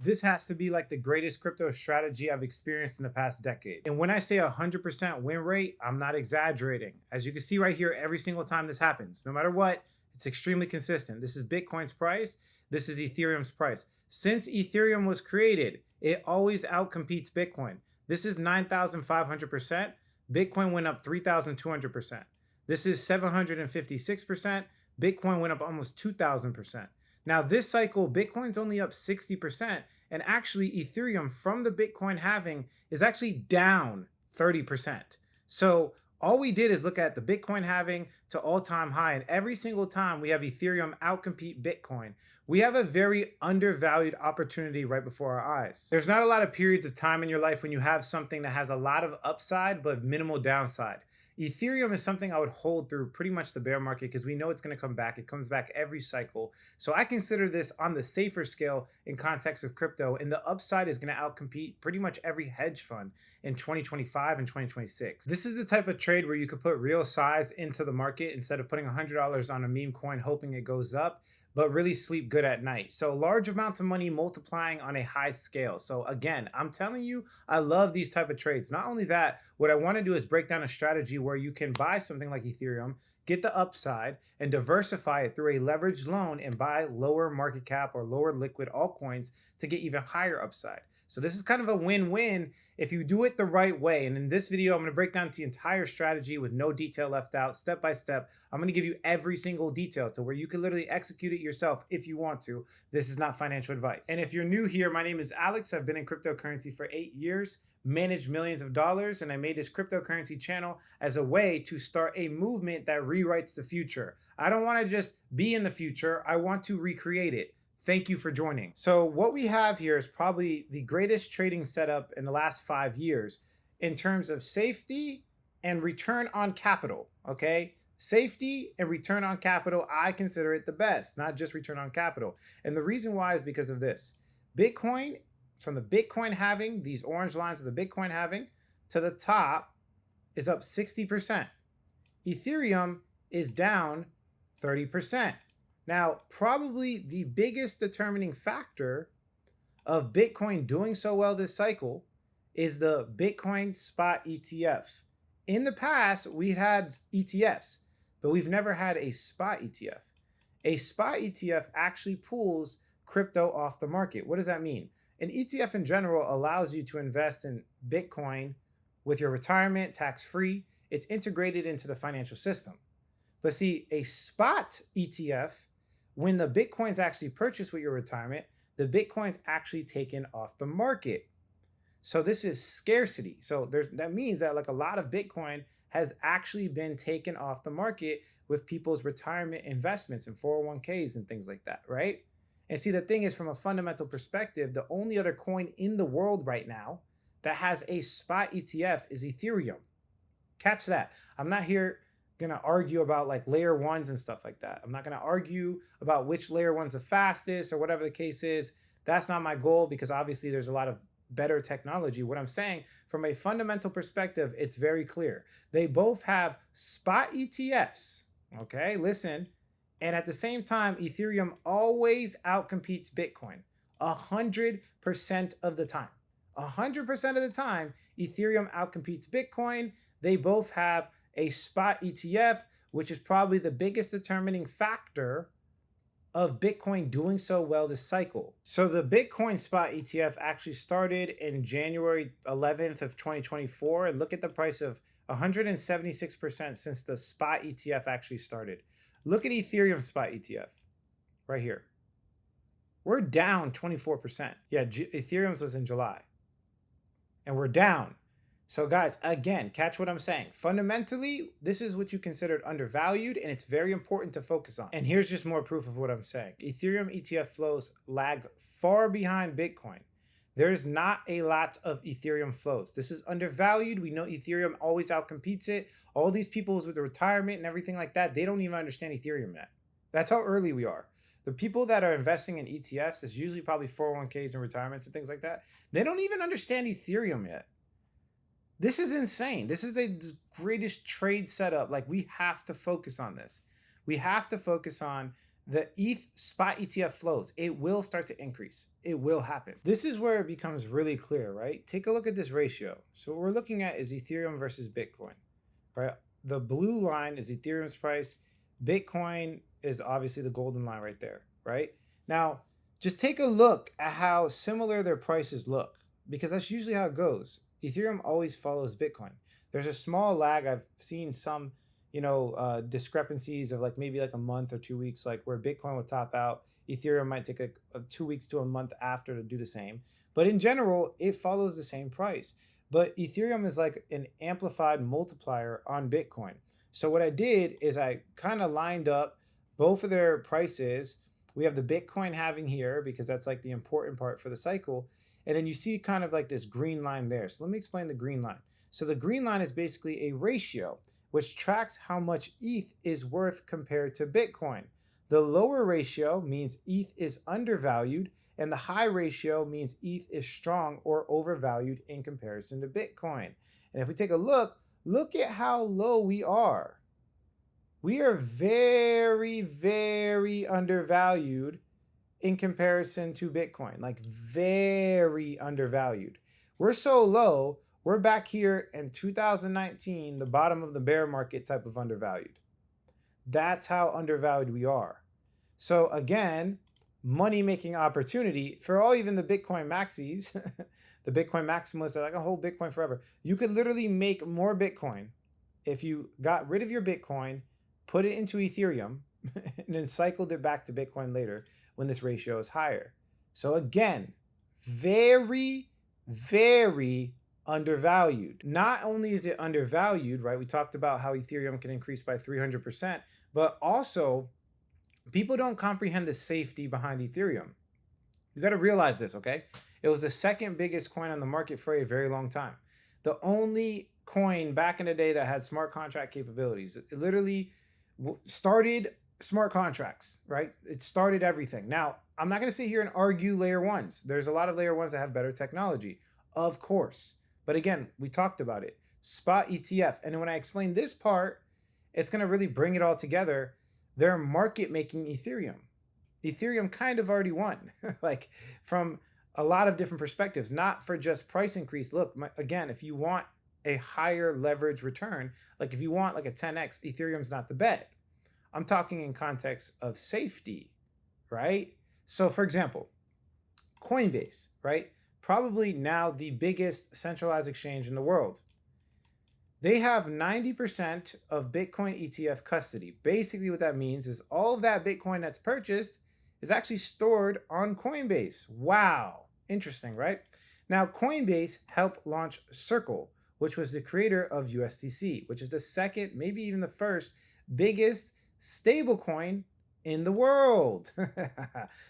This has to be like the greatest crypto strategy I've experienced in the past decade. And when I say 100% win rate, I'm not exaggerating. As you can see right here, every single time this happens, no matter what, it's extremely consistent. This is Bitcoin's price. This is Ethereum's price. Since Ethereum was created, it always outcompetes Bitcoin. This is 9,500%. Bitcoin went up 3,200%. This is 756%. Bitcoin went up almost 2,000%. Now this cycle, Bitcoin's only up 60%, and actually Ethereum from the Bitcoin halving is actually down 30%. So all we did is look at the Bitcoin halving to all-time high, and every single time we have Ethereum outcompete Bitcoin. We have a very undervalued opportunity right before our eyes. There's not a lot of periods of time in your life when you have something that has a lot of upside but minimal downside. Ethereum is something I would hold through pretty much the bear market because we know it's going to come back. It comes back every cycle. So I consider this on the safer scale in context of crypto, and the upside is going to outcompete pretty much every hedge fund in 2025 and 2026. This is the type of trade where you could put real size into the market instead of putting $100 on a meme coin hoping it goes up, but really sleep good at night. So large amounts of money multiplying on a high scale. So again, I'm telling you, I love these type of trades. Not only that, what I want to do is break down a strategy where you can buy something like Ethereum, get the upside, and diversify it through a leveraged loan and buy lower market cap or lower liquid altcoins to get even higher upside. So this is kind of a win-win if you do it the right way. And in this video, I'm going to break down the entire strategy with no detail left out, step by step. I'm going to give you every single detail to where you can literally execute it yourself if you want to. This is not financial advice. And if you're new here, my name is Alex. I've been in cryptocurrency for 8 years, managed millions of dollars, and I made this cryptocurrency channel as a way to start a movement that rewrites the future. I don't want to just be in the future. I want to recreate it. Thank you for joining. So what we have here is probably the greatest trading setup in the last 5 years in terms of safety and return on capital, okay? Safety and return on capital, I consider it the best, not just return on capital. And the reason why is because of this. Bitcoin, from the Bitcoin halving, these orange lines of the Bitcoin halving, to the top is up 60%. Ethereum is down 30%. Now, probably the biggest determining factor of Bitcoin doing so well this cycle is the Bitcoin spot ETF. In the past, we had ETFs, but we've never had a spot ETF. A spot ETF actually pulls crypto off the market. What does that mean? An ETF in general allows you to invest in Bitcoin with your retirement tax-free. It's integrated into the financial system. But see, a spot ETF, when the Bitcoin's actually purchased with your retirement, the Bitcoin's actually taken off the market. So this is scarcity. So that means that like a lot of Bitcoin has actually been taken off the market with people's retirement investments and 401ks and things like that, right? And see, the thing is, from a fundamental perspective, the only other coin in the world right now that has a spot ETF is Ethereum. Catch that. I'm not here gonna argue about like layer ones and stuff like that. I'm not gonna argue about which layer one's the fastest or whatever the case is. That's not my goal because obviously there's a lot of better technology. What I'm saying from a fundamental perspective, it's very clear. They both have spot ETFs, okay? Listen, and at the same time, Ethereum always outcompetes Bitcoin 100% of the time. 100% of the time, Ethereum outcompetes Bitcoin. They both have a spot ETF, which is probably the biggest determining factor of Bitcoin doing so well this cycle. So the Bitcoin spot ETF actually started in January 11th of 2024. And look at the price of 176% since the spot ETF actually started. Look at Ethereum spot ETF right here. We're down 24%. Yeah, Ethereum's was in July. And we're down. So guys, again, catch what I'm saying. Fundamentally, this is what you considered undervalued, and it's very important to focus on. And here's just more proof of what I'm saying. Ethereum ETF flows lag far behind Bitcoin. There's not a lot of Ethereum flows. This is undervalued. We know Ethereum always outcompetes it. All these people with the retirement and everything like that, they don't even understand Ethereum yet. That's how early we are. The people that are investing in ETFs, is usually probably 401ks and retirements and things like that. They don't even understand Ethereum yet. This is insane. This is the greatest trade setup. Like, we have to focus on this. We have to focus on the ETH spot ETF flows, it will start to increase. It will happen. This is where it becomes really clear, right? Take a look at this ratio. So what we're looking at is Ethereum versus Bitcoin, right? The blue line is Ethereum's price. Bitcoin is obviously the golden line right there, right? Now, just take a look at how similar their prices look, because that's usually how it goes. Ethereum always follows Bitcoin. There's a small lag. I've seen some discrepancies of like maybe like a month or 2 weeks, like where Bitcoin will top out. Ethereum might take a 2 weeks to a month after to do the same. But in general, it follows the same price. But Ethereum is like an amplified multiplier on Bitcoin. So what I did is I kind of lined up both of their prices. We have the Bitcoin halving here because that's like the important part for the cycle. And then you see kind of like this green line there. So let me explain the green line. So the green line is basically a ratio which tracks how much ETH is worth compared to Bitcoin. The lower ratio means ETH is undervalued, and the high ratio means ETH is strong or overvalued in comparison to Bitcoin. And if we take a look at how low we are. We are very, very undervalued in comparison to Bitcoin, like very undervalued. We're so low. We're back here in 2019, the bottom of the bear market type of undervalued. That's how undervalued we are. So again, money-making opportunity for all, even the Bitcoin maxis, the Bitcoin maximalists are like, I'll hold Bitcoin forever. You could literally make more Bitcoin if you got rid of your Bitcoin, put it into Ethereum, and then cycled it back to Bitcoin later when this ratio is higher. So again, very, very undervalued. Not only is it undervalued, right? We talked about how Ethereum can increase by 300%, but also people don't comprehend the safety behind Ethereum. You got to realize this, okay? It was the second biggest coin on the market for a very long time. The only coin back in the day that had smart contract capabilities. It literally started smart contracts, right? It started everything. Now, I'm not going to sit here and argue layer ones. There's a lot of layer ones that have better technology, of course. But again, we talked about it. Spot ETF. And when I explain this part, it's going to really bring it all together. They're market making Ethereum. Ethereum kind of already won, like from a lot of different perspectives, not for just price increase. Look, again, if you want a higher leverage return, like if you want like a 10x, Ethereum's not the bet. I'm talking in context of safety, right? So for example, Coinbase, right? Probably now the biggest centralized exchange in the world. They have 90% of Bitcoin ETF custody. Basically what that means is all of that Bitcoin that's purchased is actually stored on Coinbase. Wow, interesting, right? Now Coinbase helped launch Circle, which was the creator of USDC, which is the second, maybe even the first biggest stablecoin in the world.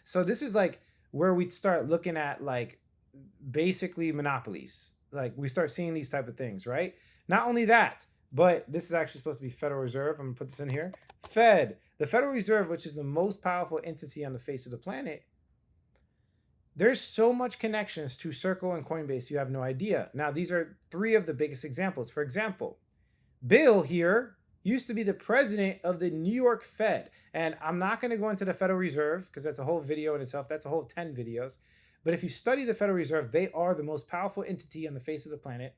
So this is like where we'd start looking at like basically monopolies. Like we start seeing these type of things, right? Not only that, but this is actually supposed to be Federal Reserve. I'm gonna put this in here. Fed, the Federal Reserve, which is the most powerful entity on the face of the planet. There's so much connections to Circle and Coinbase, you have no idea. Now, these are three of the biggest examples. For example, Bill here used to be the president of the New York Fed. And I'm not going to go into the Federal Reserve because that's a whole video in itself. That's a whole 10 videos. But if you study the Federal Reserve, they are the most powerful entity on the face of the planet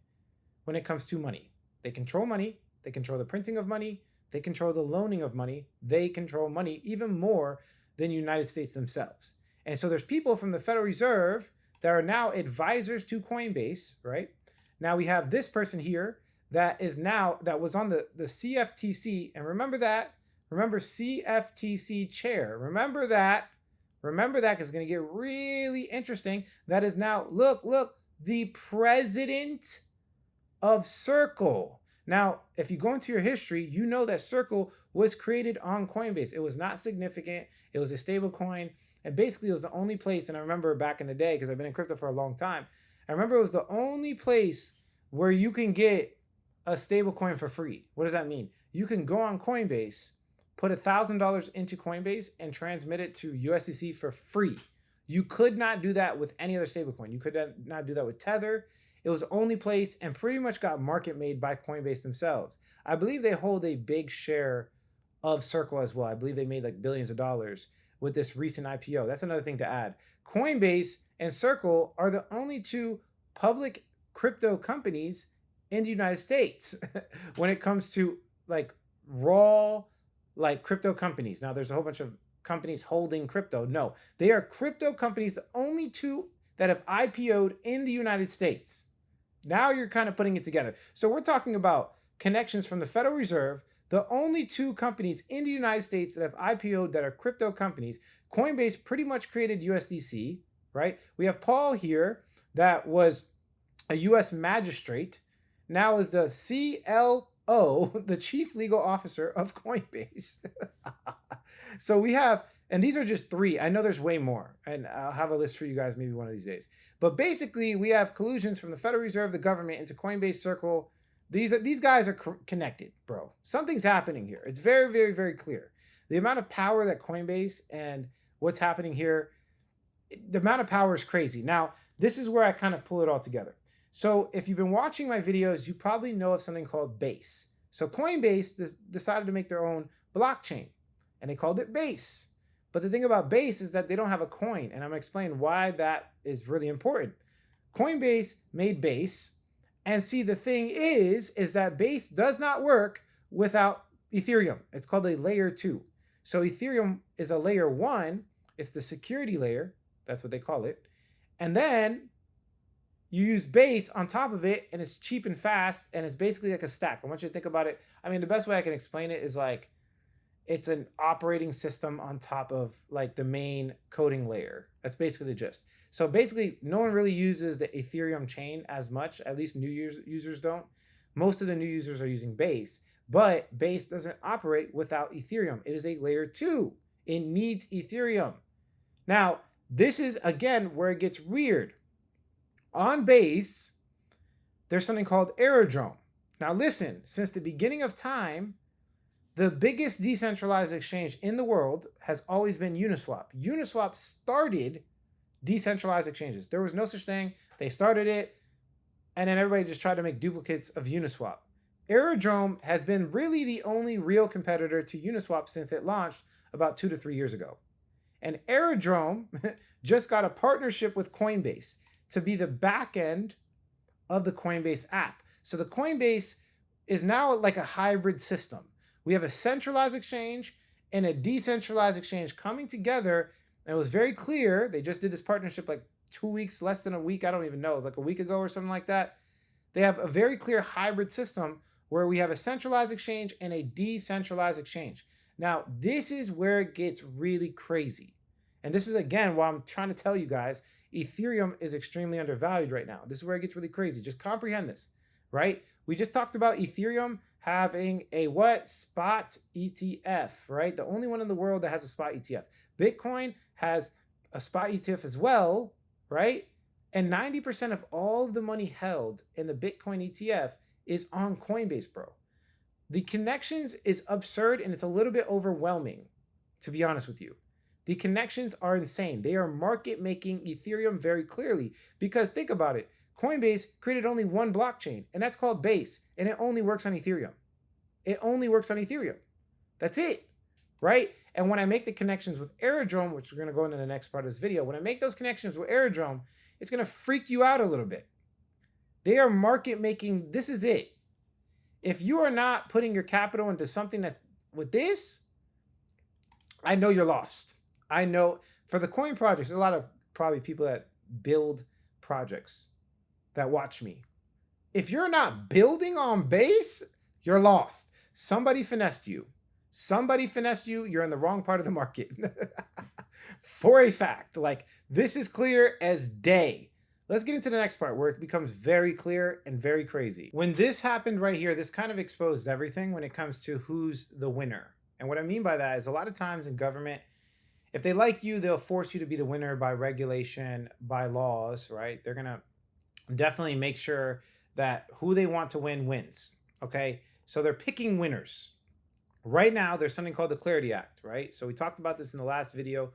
when it comes to money. They control money. They control the printing of money. They control the loaning of money. They control money even more than the United States themselves. And so there's people from the Federal Reserve that are now advisors to Coinbase, right? Now we have this person here that was on the CFTC. And remember that. Remember CFTC chair. Remember that because it's going to get really interesting. That is now, look, the president of Circle. Now, if you go into your history, you know that Circle was created on Coinbase. It was not significant. It was a stable coin. And basically, it was the only place, and I remember back in the day, because I've been in crypto for a long time, I remember it was the only place where you can get a stable coin for free. What does that mean? You can go on Coinbase, put $1,000 into Coinbase, and transmit it to USDC for free. You could not do that with any other stablecoin. You could not do that with Tether. It was the only place, and pretty much got market made by Coinbase themselves. I believe they hold a big share of Circle as well. I believe they made like billions of dollars with this recent IPO. That's another thing to add. Coinbase and Circle are the only two public crypto companies in the United States when it comes to like raw like crypto companies. Now there's a whole bunch of companies holding crypto. No, they are crypto companies, the only two that have IPO'd in the United States. Now you're kind of putting it together. So we're talking about connections from the Federal Reserve, the only two companies in the United States that have IPO'd that are crypto companies. Coinbase pretty much created USDC, right? We have Paul here that was a US magistrate, now is the CLO, the chief legal officer of Coinbase. So we have, and these are just three. I know there's way more, and I'll have a list for you guys maybe one of these days. But basically, we have collusions from the Federal Reserve, the government, into Coinbase, Circle. These guys are connected, bro. Something's happening here. It's very, very, very clear. The amount of power that Coinbase and what's happening here, the amount of power is crazy. Now, this is where I kind of pull it all together. So if you've been watching my videos, you probably know of something called Base. So Coinbase decided to make their own blockchain, and they called it Base. But the thing about Base is that they don't have a coin, and I'm gonna explain why that is really important. Coinbase made Base, and see, the thing is that Base does not work without Ethereum. It's called a layer 2. So Ethereum is a layer 1. It's the security layer. That's what they call it. And then you use Base on top of it, and it's cheap and fast, and it's basically like a stack. I want you to think about it. I mean, the best way I can explain it is like it's an operating system on top of like the main coding layer. That's basically the gist. So basically, no one really uses the Ethereum chain as much, at least new users don't. Most of the new users are using Base, but Base doesn't operate without Ethereum. It is a layer 2. It needs Ethereum. Now, this is, again, where it gets weird. On Base, there's something called Aerodrome. Now listen, since the beginning of time, the biggest decentralized exchange in the world has always been Uniswap. Uniswap started decentralized exchanges. There was no such thing. They started it, and then everybody just tried to make duplicates of Uniswap. Aerodrome has been really the only real competitor to Uniswap since it launched about 2 to 3 years ago. And Aerodrome just got a partnership with Coinbase to be the back end of the Coinbase app. So the Coinbase is now like a hybrid system. We have a centralized exchange and a decentralized exchange coming together. And it was very clear. They just did this partnership like 2 weeks, less than a week. I don't even know. It was like a week ago or something like that. They have a very clear hybrid system where we have a centralized exchange and a decentralized exchange. Now, this is where it gets really crazy. And this is, again, why I'm trying to tell you guys, Ethereum is extremely undervalued right now. This is where it gets really crazy. Just comprehend this, right? We just talked about Ethereum having a what? Spot ETF, right? The only one in the world that has a spot ETF. Bitcoin has a spot ETF as well, right? And 90% of all the money held in the Bitcoin ETF is on Coinbase, bro. The connections is absurd, and it's a little bit overwhelming, to be honest with you. The connections are insane. They are market making Ethereum very clearly, because think about it. Coinbase created only one blockchain, and that's called Base, and it only works on Ethereum. It only works on Ethereum. That's it, right? And when I make the connections with Aerodrome, which we're going to go into the next part of this video, when I make those connections with Aerodrome, it's going to freak you out a little bit. They are market making. This is it. If you are not putting your capital into something that's with this, I know you're lost. I know for the coin projects, there's a lot of probably people that build projects that watch me. If you're not building on Base, you're lost. Somebody finessed you. Somebody finessed you. You're in the wrong part of the market. For a fact, like this is clear as day. Let's get into the next part where it becomes very clear and very crazy. When this happened right here, this kind of exposed everything when it comes to who's the winner. And what I mean by that is a lot of times in government, if they like you, they'll force you to be the winner by regulation, by laws, right? They're going to definitely make sure that who they want to win wins, okay? So they're picking winners. Right now, there's something called the Clarity Act, right? So we talked about this in the last video.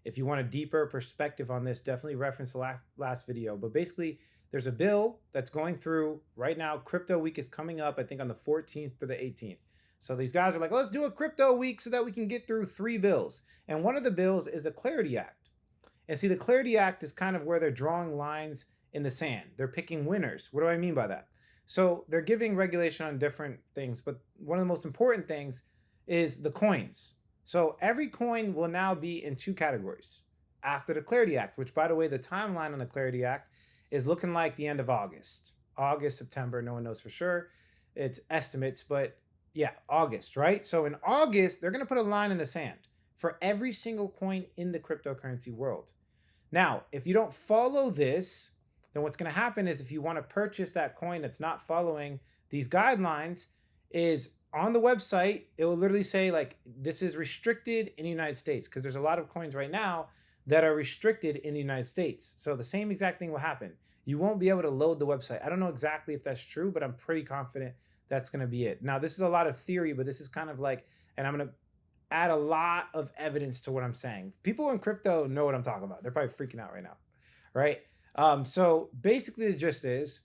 If you want a deeper perspective on this, definitely reference the last video. But basically, there's a bill that's going through right now. Crypto Week is coming up, I think on the 14th to the 18th. So these guys are like, let's do a crypto week so that we can get through 3 bills. And one of the bills is the Clarity Act. And see, the Clarity Act is kind of where they're drawing lines in the sand. They're picking winners. What do I mean by that? So they're giving regulation on different things, but one of the most important things is the coins. So every coin will now be in 2 categories after the Clarity Act, which, by the way, the timeline on the Clarity Act is looking like the end of August. August, September, no one knows for sure. It's estimates, but yeah, August, right? So in August, they're going to put a line in the sand for every single coin in the cryptocurrency world. Now, if you don't follow this, then what's going to happen is if you want to purchase that coin that's not following these guidelines, is on the website, it will literally say like, this is restricted in the United States, because there's a lot of coins right now that are restricted in the United States. So the same exact thing will happen. You won't be able to load the website. I don't know exactly if that's true, but I'm pretty confident that's going to be it. Now, this is a lot of theory, but this is kind of like, and I'm going to add a lot of evidence to what I'm saying. People in crypto know what I'm talking about. They're probably freaking out right now, right? So basically the gist is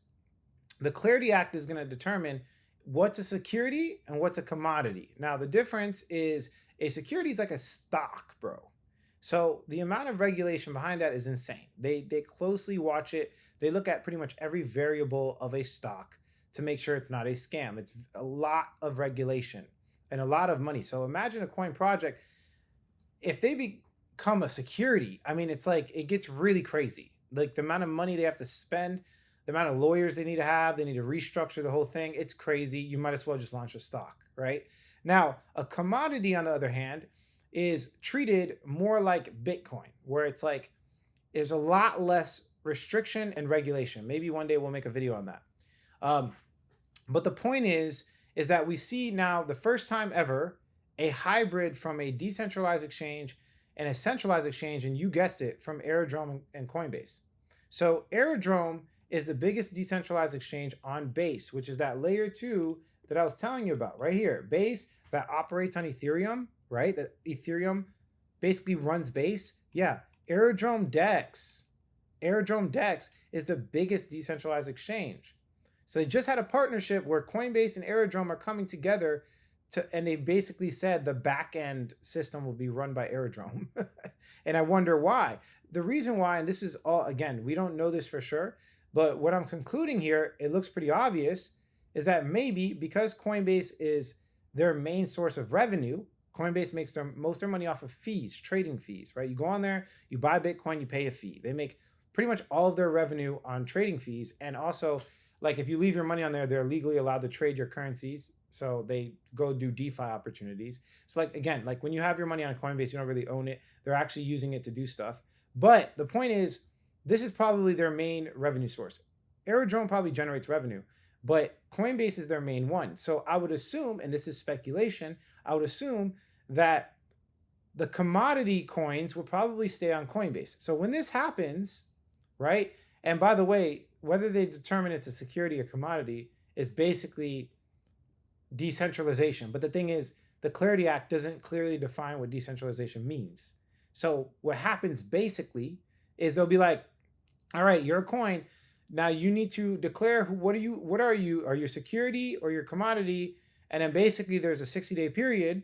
the Clarity Act is going to determine what's a security and what's a commodity. Now, the difference is a security is like a stock, bro. So the amount of regulation behind that is insane. They closely watch it. They look at pretty much every variable of a stock to make sure it's not a scam. It's a lot of regulation and a lot of money. So imagine a coin project, if they become a security, I mean, it's like, it gets really crazy. Like the amount of money they have to spend, the amount of lawyers they need to have, they need to restructure the whole thing. It's crazy. You might as well just launch a stock, right? Now, a commodity, on the other hand, is treated more like Bitcoin, where it's like, there's a lot less restriction and regulation. Maybe one day we'll make a video on that. But the point is that we see now the first time ever a hybrid from a decentralized exchange and a centralized exchange, and you guessed it, from Aerodrome and Coinbase. So Aerodrome is the biggest decentralized exchange on Base, which is that layer 2 that I was telling you about right here. Base that operates on Ethereum, right? That Ethereum basically runs Base. Yeah, Aerodrome DEX is the biggest decentralized exchange. So they just had a partnership where Coinbase and Aerodrome are coming together and they basically said the back end system will be run by Aerodrome. And I wonder why. The reason why, and this is all, again, we don't know this for sure, but what I'm concluding here, it looks pretty obvious, is that maybe because Coinbase is their main source of revenue, Coinbase makes most of their money off of fees, trading fees, right? You go on there, you buy Bitcoin, you pay a fee. They make pretty much all of their revenue on trading fees. And also, like if you leave your money on there, they're legally allowed to trade your currencies. So they go do DeFi opportunities. So like, again, like when you have your money on Coinbase, you don't really own it. They're actually using it to do stuff. But the point is, this is probably their main revenue source. Aerodrome probably generates revenue, but Coinbase is their main one. So I would assume, and this is speculation, I would assume that the commodity coins will probably stay on Coinbase. So when this happens, right? And by the way, whether they determine it's a security or commodity is basically decentralization. But the thing is, the Clarity Act doesn't clearly define what decentralization means. So what happens basically is they'll be like, all right, you're a coin. Now you need to declare what are you? Are you a security or your commodity? And then basically there's a 60-day period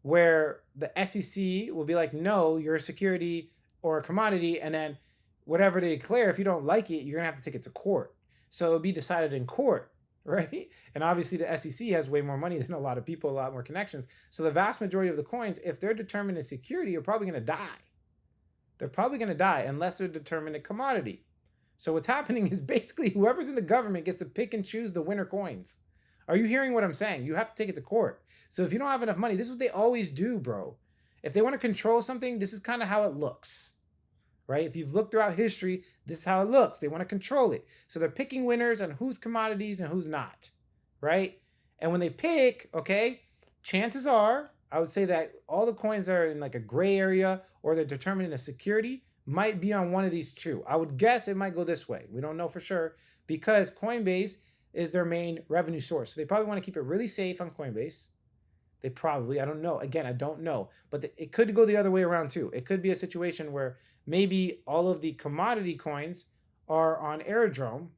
where the SEC will be like, no, you're a security or a commodity. And then whatever they declare, if you don't like it, you're gonna have to take it to court. So it'll be decided in court, right? And obviously the SEC has way more money than a lot of people, a lot more connections. So the vast majority of the coins, if they're determined as security, are probably gonna die. They're probably gonna die unless they're determined a commodity. So what's happening is basically whoever's in the government gets to pick and choose the winner coins. Are you hearing what I'm saying? You have to take it to court. So if you don't have enough money, this is what they always do, bro. If they want to control something, this is kind of how it looks, right? If you've looked throughout history, this is how it looks. They want to control it. So they're picking winners on who's commodities and who's not, right? And when they pick, okay, chances are, I would say that all the coins that are in like a gray area or they're determining a security might be on one of these two. I would guess it might go this way. We don't know for sure because Coinbase is their main revenue source. So they probably want to keep it really safe on Coinbase. They probably, I don't know. Again, I don't know. But it could go the other way around too. It could be a situation where maybe all of the commodity coins are on Aerodrome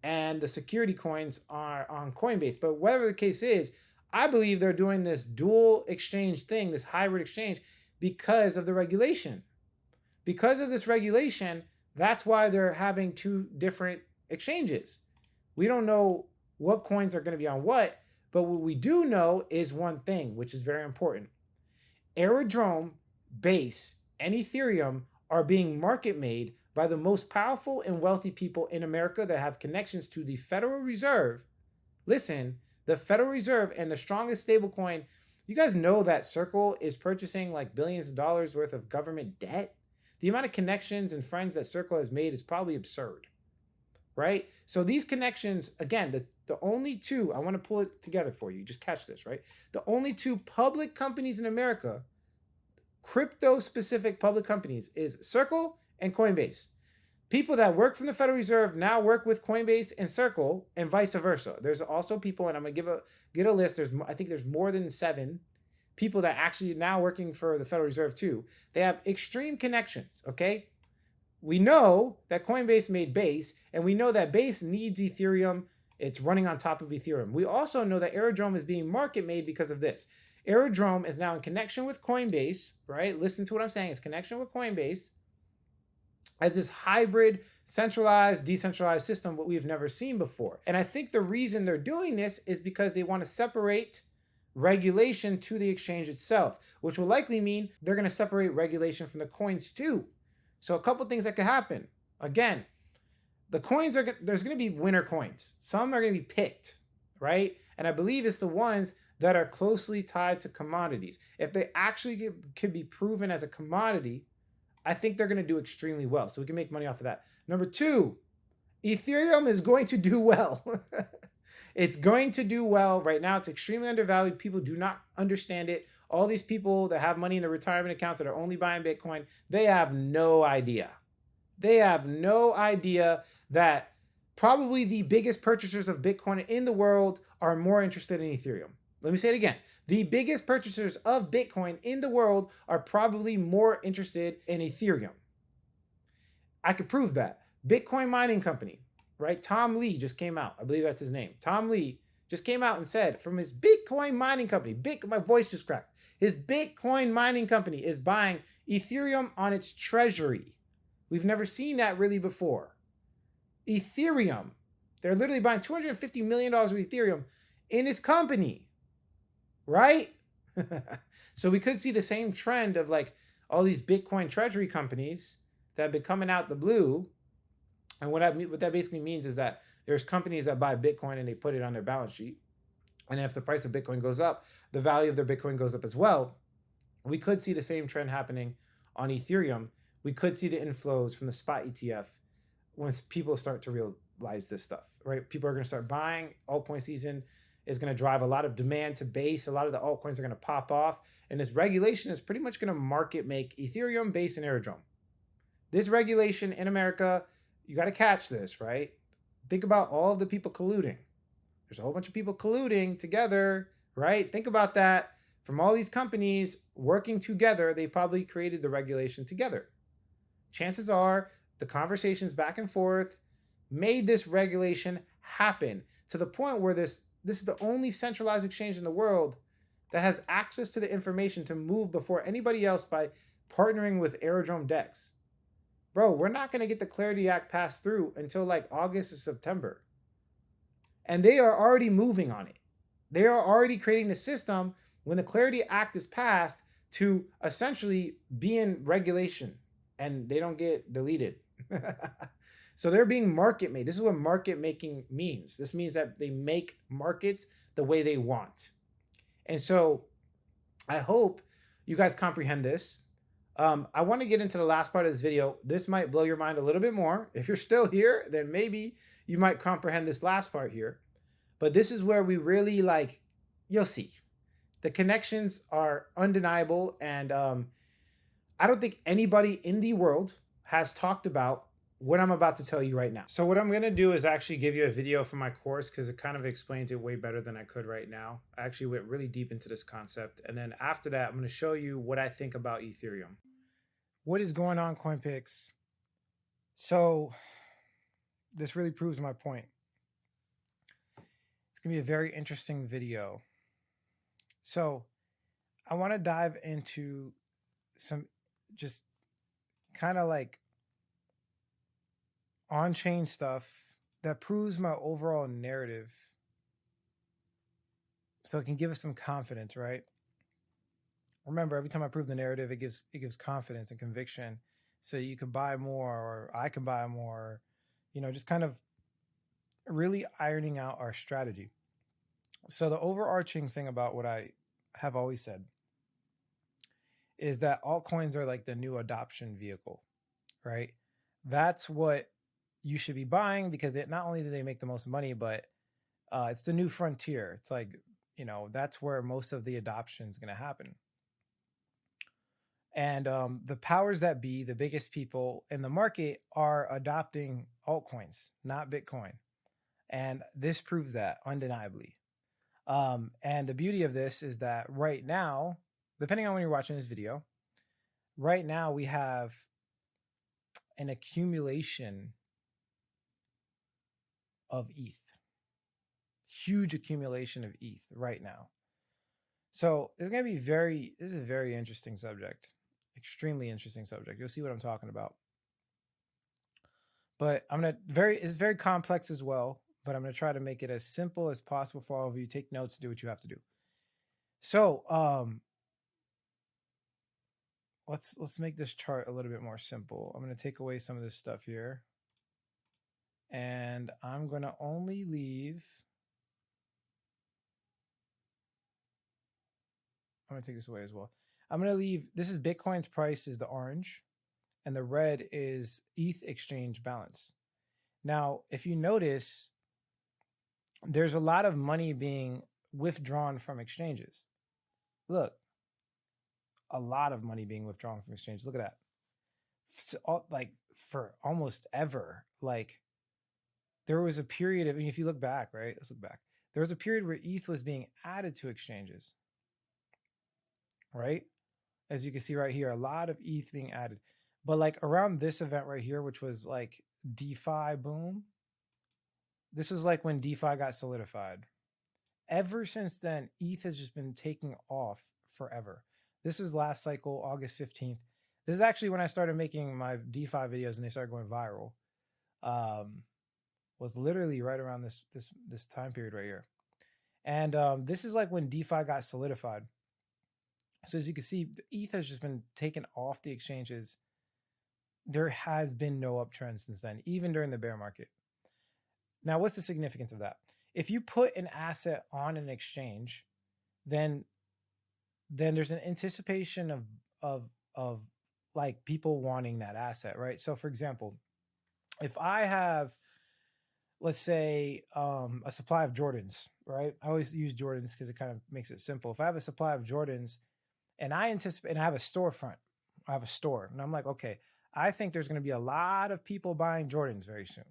and the security coins are on Coinbase. But whatever the case is, I believe they're doing this dual exchange thing, this hybrid exchange, because of the regulation. Because of this regulation, that's why they're having two different exchanges. We don't know what coins are going to be on what, but what we do know is one thing, which is very important. Aerodrome, Base, and Ethereum are being market made by the most powerful and wealthy people in America that have connections to the Federal Reserve. Listen, the Federal Reserve and the strongest stablecoin. You guys know that Circle is purchasing like billions of dollars worth of government debt? The amount of connections and friends that Circle has made is probably absurd, right? So these connections, again, the only two, I want to pull it together for you. Just catch this, right? The only two public companies in America, crypto-specific public companies, is Circle and Coinbase. People that work from the Federal Reserve now work with Coinbase and Circle, and vice versa. There's also people, and I'm gonna get a list. I think there's more than 7 people that actually now working for the Federal Reserve too. They have extreme connections. Okay, we know that Coinbase made Base, and we know that Base needs Ethereum. It's running on top of Ethereum. We also know that Aerodrome is being market made because of this. Aerodrome is now in connection with Coinbase, right? Listen to what I'm saying. It's connection with Coinbase as this hybrid, centralized, decentralized system, what we've never seen before. And I think the reason they're doing this is because they want to separate regulation to the exchange itself, which will likely mean they're going to separate regulation from the coins too. So a couple things that could happen. Again, the coins there's going to be winner coins. Some are going to be picked, right? And I believe it's the ones that are closely tied to commodities. If they actually could be proven as a commodity, I think they're going to do extremely well. So we can make money off of that. Number 2, Ethereum is going to do well. It's going to do well. Right now, it's extremely undervalued. People do not understand it. All these people that have money in their retirement accounts that are only buying Bitcoin, they have no idea. They have no idea that probably the biggest purchasers of Bitcoin in the world are more interested in Ethereum. Let me say it again. The biggest purchasers of Bitcoin in the world are probably more interested in Ethereum. I could prove that. Bitcoin mining company, right? Tom Lee just came out. I believe that's his name. Tom Lee just came out and said from his Bitcoin mining company, my voice just cracked. His Bitcoin mining company is buying Ethereum on its treasury. We've never seen that really before. Ethereum, they're literally buying $250 million of Ethereum in its company, right? So we could see the same trend of like all these Bitcoin treasury companies that have been coming out the blue. And what that basically means is that there's companies that buy Bitcoin and they put it on their balance sheet. And if the price of Bitcoin goes up, the value of their Bitcoin goes up as well. We could see the same trend happening on Ethereum. We could see the inflows from the spot ETF once people start to realize this stuff, right? People are going to start buying. Altcoin season is going to drive a lot of demand to Base. A lot of the altcoins are going to pop off. And this regulation is pretty much going to market make Ethereum, Base, and Aerodrome. This regulation in America, you got to catch this, right? Think about all of the people colluding. There's a whole bunch of people colluding together, right? Think about that. From all these companies working together, they probably created the regulation together. Chances are the conversations back and forth made this regulation happen to the point where this is the only centralized exchange in the world that has access to the information to move before anybody else by partnering with Aerodrome DEX. Bro, we're not going to get the Clarity Act passed through until like August or September. And they are already moving on it. They are already creating the system when the Clarity Act is passed to essentially be in regulation and they don't get deleted. So they're being market made. This is what market making means. This means that they make markets the way they want. And so I hope you guys comprehend this. I want to get into the last part of this video. This might blow your mind a little bit more. If you're still here, then maybe you might comprehend this last part here. But this is where we really you'll see. The connections are undeniable. And I don't think anybody in the world has talked about what I'm about to tell you right now. So what I'm going to do is actually give you a video from my course because it kind of explains it way better than I could right now. I actually went really deep into this concept. And then after that, I'm going to show you what I think about Ethereum. What is going on, CoinPix? So this really proves my point. It's going to be a very interesting video. So I want to dive into some just kind of like on-chain stuff that proves my overall narrative, so it can give us some confidence, right? Remember, every time I prove the narrative, it gives confidence and conviction, so you can buy more, or I can buy more. Just kind of really ironing out our strategy. So the overarching thing about what I have always said is that altcoins are like the new adoption vehicle, right? That's what you should be buying, because not only do they make the most money, but it's the new frontier. It's like, that's where most of the adoption is going to happen. And the powers that be, the biggest people in the market, are adopting altcoins, not Bitcoin. And this proves that undeniably. And the beauty of this is that right now, depending on when you're watching this video, right now we have an accumulation of ETH, huge accumulation of ETH right now. So this is a very interesting subject, extremely interesting subject. You'll see what I'm talking about. But it's very complex as well, but I'm going to try to make it as simple as possible for all of you. Take notes, do what you have to do. So, let's make this chart a little bit more simple. I'm going to take away some of this stuff here, and I'm going to only leave. I'm going to take this away as well. I'm going to leave. This is Bitcoin's price is the orange, and the red is ETH exchange balance. Now, if you notice, there's a lot of money being withdrawn from exchanges. Look, a lot of money being withdrawn from exchanges. Look at that. So, like, for almost ever, like, there was a period of, if you look back, right? Let's look back. There was a period where ETH was being added to exchanges, right? As you can see right here, a lot of ETH being added. But like around this event right here, which was like DeFi boom, this was like when DeFi got solidified. Ever since then, ETH has just been taking off forever. This was last cycle, August 15th. This is actually when I started making my DeFi videos and they started going viral. Was literally right around this time period right here. And this is like when DeFi got solidified. So as you can see, the ETH has just been taken off the exchanges. There has been no uptrend since then, even during the bear market. Now, what's the significance of that? If you put an asset on an exchange, then there's an anticipation of like people wanting that asset, right? So for example, if I have, let's say, a supply of Jordans, right? I always use Jordans because it kind of makes it simple. If I have a supply of Jordans and I anticipate, and I have a storefront, I have a store, and I'm like, okay, I think there's going to be a lot of people buying Jordans very soon,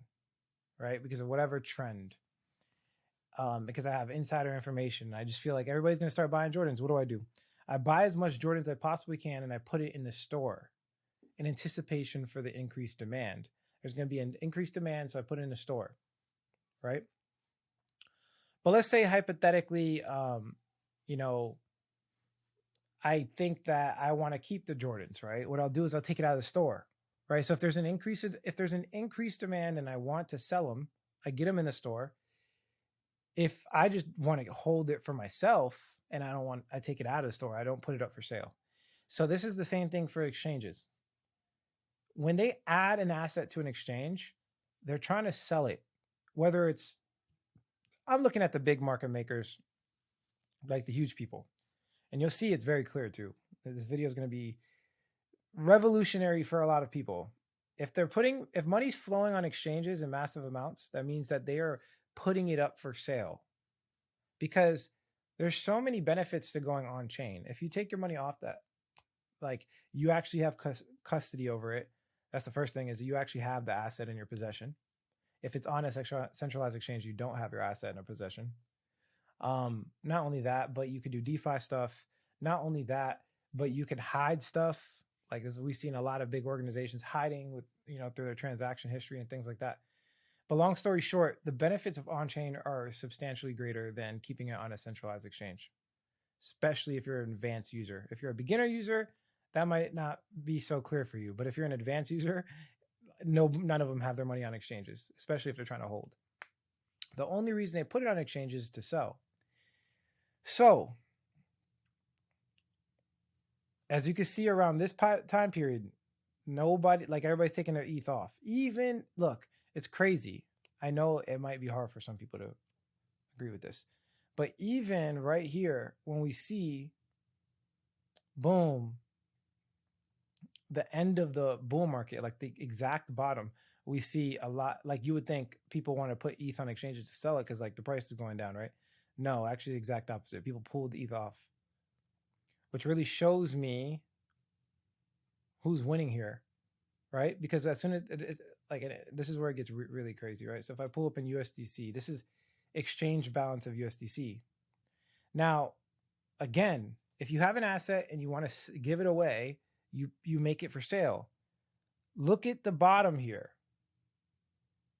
right? Because of whatever trend. Because I have insider information. I just feel like everybody's going to start buying Jordans. What do? I buy as much Jordans as I possibly can, and I put it in the store in anticipation for the increased demand. There's going to be an increased demand, so I put it in the store, right? But let's say hypothetically, I think that I want to keep the Jordans, right? What I'll do is I'll take it out of the store, right? So if there's an increased demand and I want to sell them, I get them in the store. If I just want to hold it for myself and I take it out of the store, I don't put it up for sale. So this is the same thing for exchanges. When they add an asset to an exchange, they're trying to sell it. Whether it's, I'm looking at the big market makers, like the huge people. And you'll see it's very clear too. This video is going to be revolutionary for a lot of people. If money's flowing on exchanges in massive amounts, that means that they are putting it up for sale, because there's so many benefits to going on chain. If you take your money off that, like, you actually have custody over it. That's the first thing, is that you actually have the asset in your possession. If it's on a centralized exchange, you don't have your asset in your possession. Not only that, but you could do DeFi stuff. Not only that, but you can hide stuff. Like, as we've seen a lot of big organizations hiding with, through their transaction history and things like that. But long story short, the benefits of on-chain are substantially greater than keeping it on a centralized exchange. especially if you're an advanced user. If you're a beginner user, that might not be so clear for you. But if you're an advanced user, none of them have their money on exchanges, especially if they're trying to hold. The only reason they put it on exchanges is to sell. So, as you can see around this time period, nobody, like everybody's taking their ETH off. Even, look, it's crazy. I know it might be hard for some people to agree with this. But even right here, when we see, boom, the end of the bull market, like the exact bottom, we see a lot, like you would think people want to put ETH on exchanges to sell it because like the price is going down, right? No, actually the exact opposite. People pulled ETH off, which really shows me who's winning here, right? Because as soon as this is where it gets really crazy, right? So if I pull up in USDC, this is exchange balance of USDC. Now, again, if you have an asset and you want to give it away, you make it for sale. Look at the bottom here.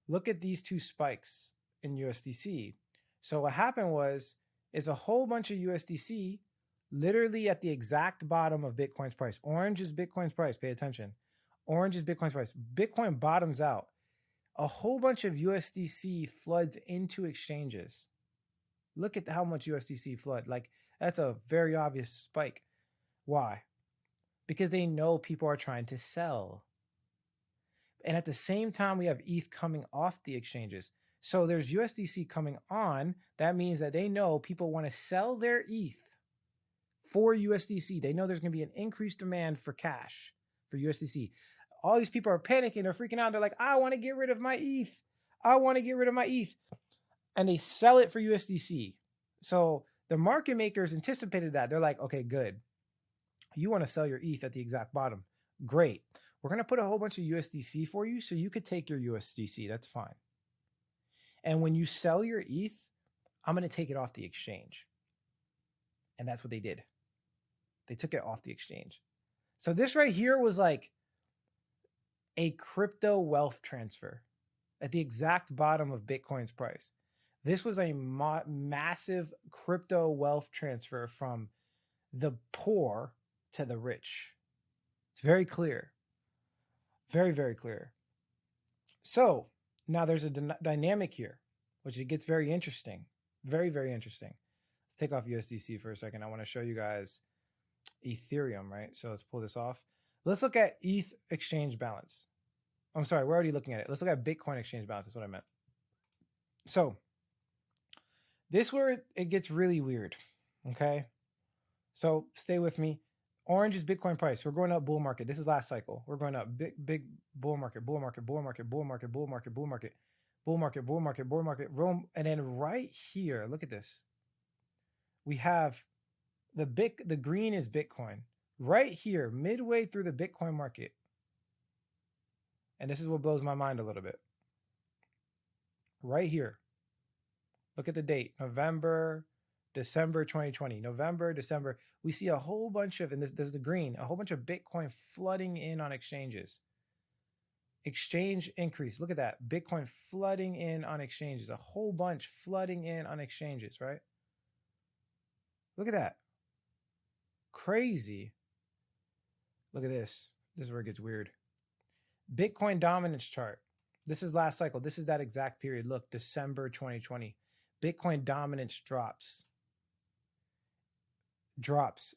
Look at these two spikes in USDC. So what happened is a whole bunch of USDC literally at the exact bottom of Bitcoin's price. Orange is Bitcoin's price. Pay attention. Orange is Bitcoin's price. Bitcoin bottoms out. A whole bunch of USDC floods into exchanges. Look at how much USDC flood. Like, that's a very obvious spike. Why? Because they know people are trying to sell. And at the same time, we have ETH coming off the exchanges. So there's USDC coming on. That means that they know people want to sell their ETH for USDC. They know there's going to be an increased demand for cash for USDC. All these people are panicking. They're freaking out. They're like, I want to get rid of my ETH. I want to get rid of my ETH. And they sell it for USDC. So the market makers anticipated that. They're like, okay, good. You want to sell your ETH at the exact bottom. Great. We're going to put a whole bunch of USDC for you so you could take your USDC. That's fine. And when you sell your ETH, I'm going to take it off the exchange. And that's what they did. They took it off the exchange. So this right here was like a crypto wealth transfer at the exact bottom of Bitcoin's price. This was a massive crypto wealth transfer from the poor to the rich. It's very clear. Very, very clear. So now there's a dynamic here, which it gets very interesting. Very, very interesting. Let's take off USDC for a second. I want to show you guys Ethereum, right? So let's pull this off. Let's look at ETH exchange balance. I'm sorry, we're already looking at it. Let's look at Bitcoin exchange balance. That's what I meant. So this where it gets really weird. Okay. So stay with me. Orange is Bitcoin price. We're going up bull market. This is last cycle. We're going up big bull market, bull market, bull market, bull market, bull market, bull market, bull market, bull market, bull market, Rome. And then right here, look at this. We have the green is Bitcoin. Right here, midway through the Bitcoin market. And this is what blows my mind a little bit. Right here. Look at the date. December 2020. November, December. We see a whole bunch of, and this is the green, a whole bunch of Bitcoin flooding in on exchanges. Exchange increase. Look at that. Bitcoin flooding in on exchanges. A whole bunch flooding in on exchanges, right? Look at that. Crazy. Look at this. This is where it gets weird. Bitcoin dominance chart. This is last cycle. This is that exact period. Look, December 2020. Bitcoin dominance drops.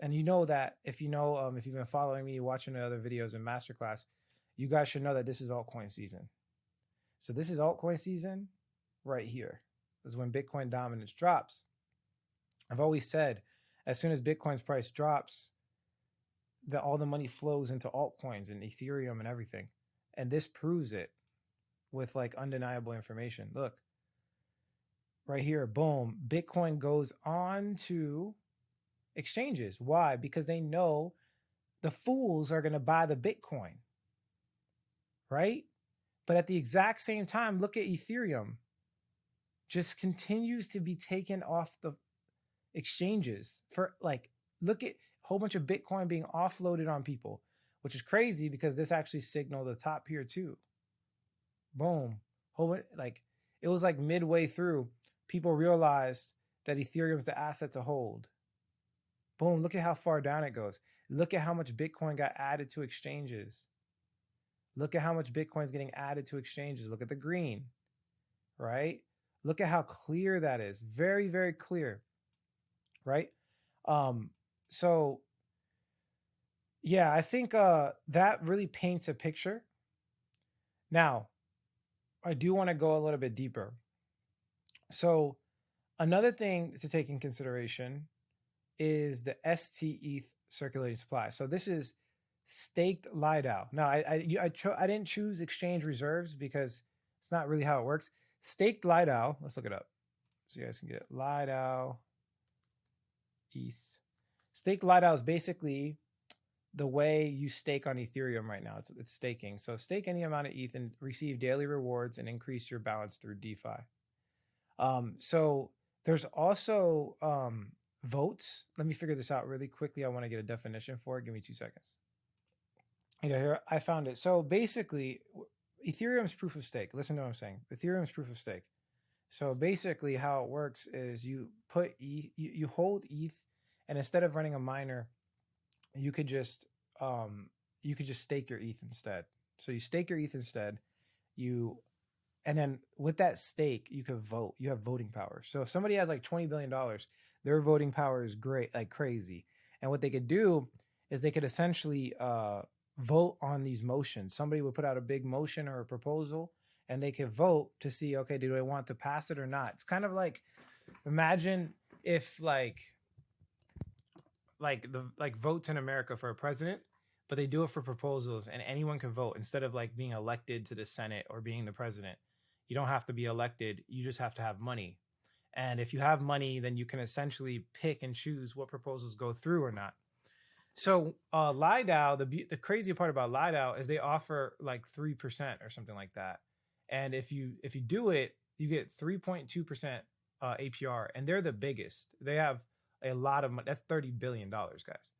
And you know that if you've been following me, watching the other videos in masterclass, you guys should know that this is altcoin season. So this is altcoin season right here. This is when Bitcoin dominance drops. I've always said, as soon as Bitcoin's price drops, that all the money flows into altcoins and Ethereum and everything. And this proves it with like undeniable information. Look, right here, boom, Bitcoin goes on to exchanges. Why? Because they know the fools are going to buy the Bitcoin, right? But at the exact same time, look at Ethereum. Just continues to be taken off the exchanges for like, look at a whole bunch of Bitcoin being offloaded on people, which is crazy because this actually signaled the top here too. Boom. Like it was like midway through, people realized that Ethereum's the asset to hold. Boom, look at how far down it goes. Look at how much Bitcoin got added to exchanges. Look at how much Bitcoin is getting added to exchanges. Look at the green, right? Look at how clear that is. Very, very clear, right? So yeah, I think that really paints a picture. Now, I do want to go a little bit deeper. So another thing to take in consideration is the ST-ETH circulating supply. So this is staked Lido. Now, I didn't choose exchange reserves because it's not really how it works. Staked Lido, let's look it up so you guys can get it. Lido ETH. Staked Lido is basically the way you stake on Ethereum right now. It's staking. So stake any amount of ETH and receive daily rewards and increase your balance through DeFi. So there's also votes. Let me figure this out really quickly. I want to get a definition for it. Give me 2 seconds. Yeah, here I found it. So basically, Ethereum's proof of stake. Listen to what I'm saying. Ethereum's proof of stake. So basically, how it works is you put ETH, you hold ETH, and instead of running a miner, you could just stake your ETH instead. So you stake your ETH instead. And then with that stake, you could vote. You have voting power. So if somebody has like $20 billion, their voting power is great, like crazy. And what they could do is they could essentially vote on these motions. Somebody would put out a big motion or a proposal, and they could vote to see, okay, do they want to pass it or not? It's kind of like, imagine if like votes in America for a president, but they do it for proposals, and anyone can vote instead of like being elected to the Senate or being the president. You don't have to be elected. You just have to have money. And if you have money, then you can essentially pick and choose what proposals go through or not. So Lido, the crazy part about Lido is they offer like 3% or something like that. And if you do it, you get 3.2% APR, and they're the biggest. They have a lot of money. That's $30 billion, guys.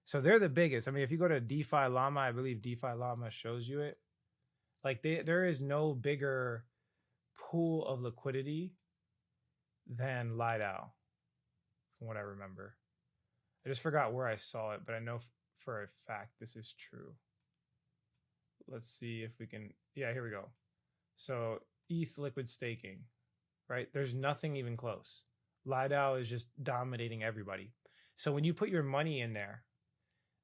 So they're the biggest. I mean, if you go to DeFi Llama, I believe DeFi Llama shows you it. Like there is no bigger pool of liquidity than Lido, from what I remember. I just forgot where I saw it, but I know for a fact this is true. Let's see if we can. Yeah, here we go. So ETH liquid staking, right? There's nothing even close. Lido is just dominating everybody. So when you put your money in there,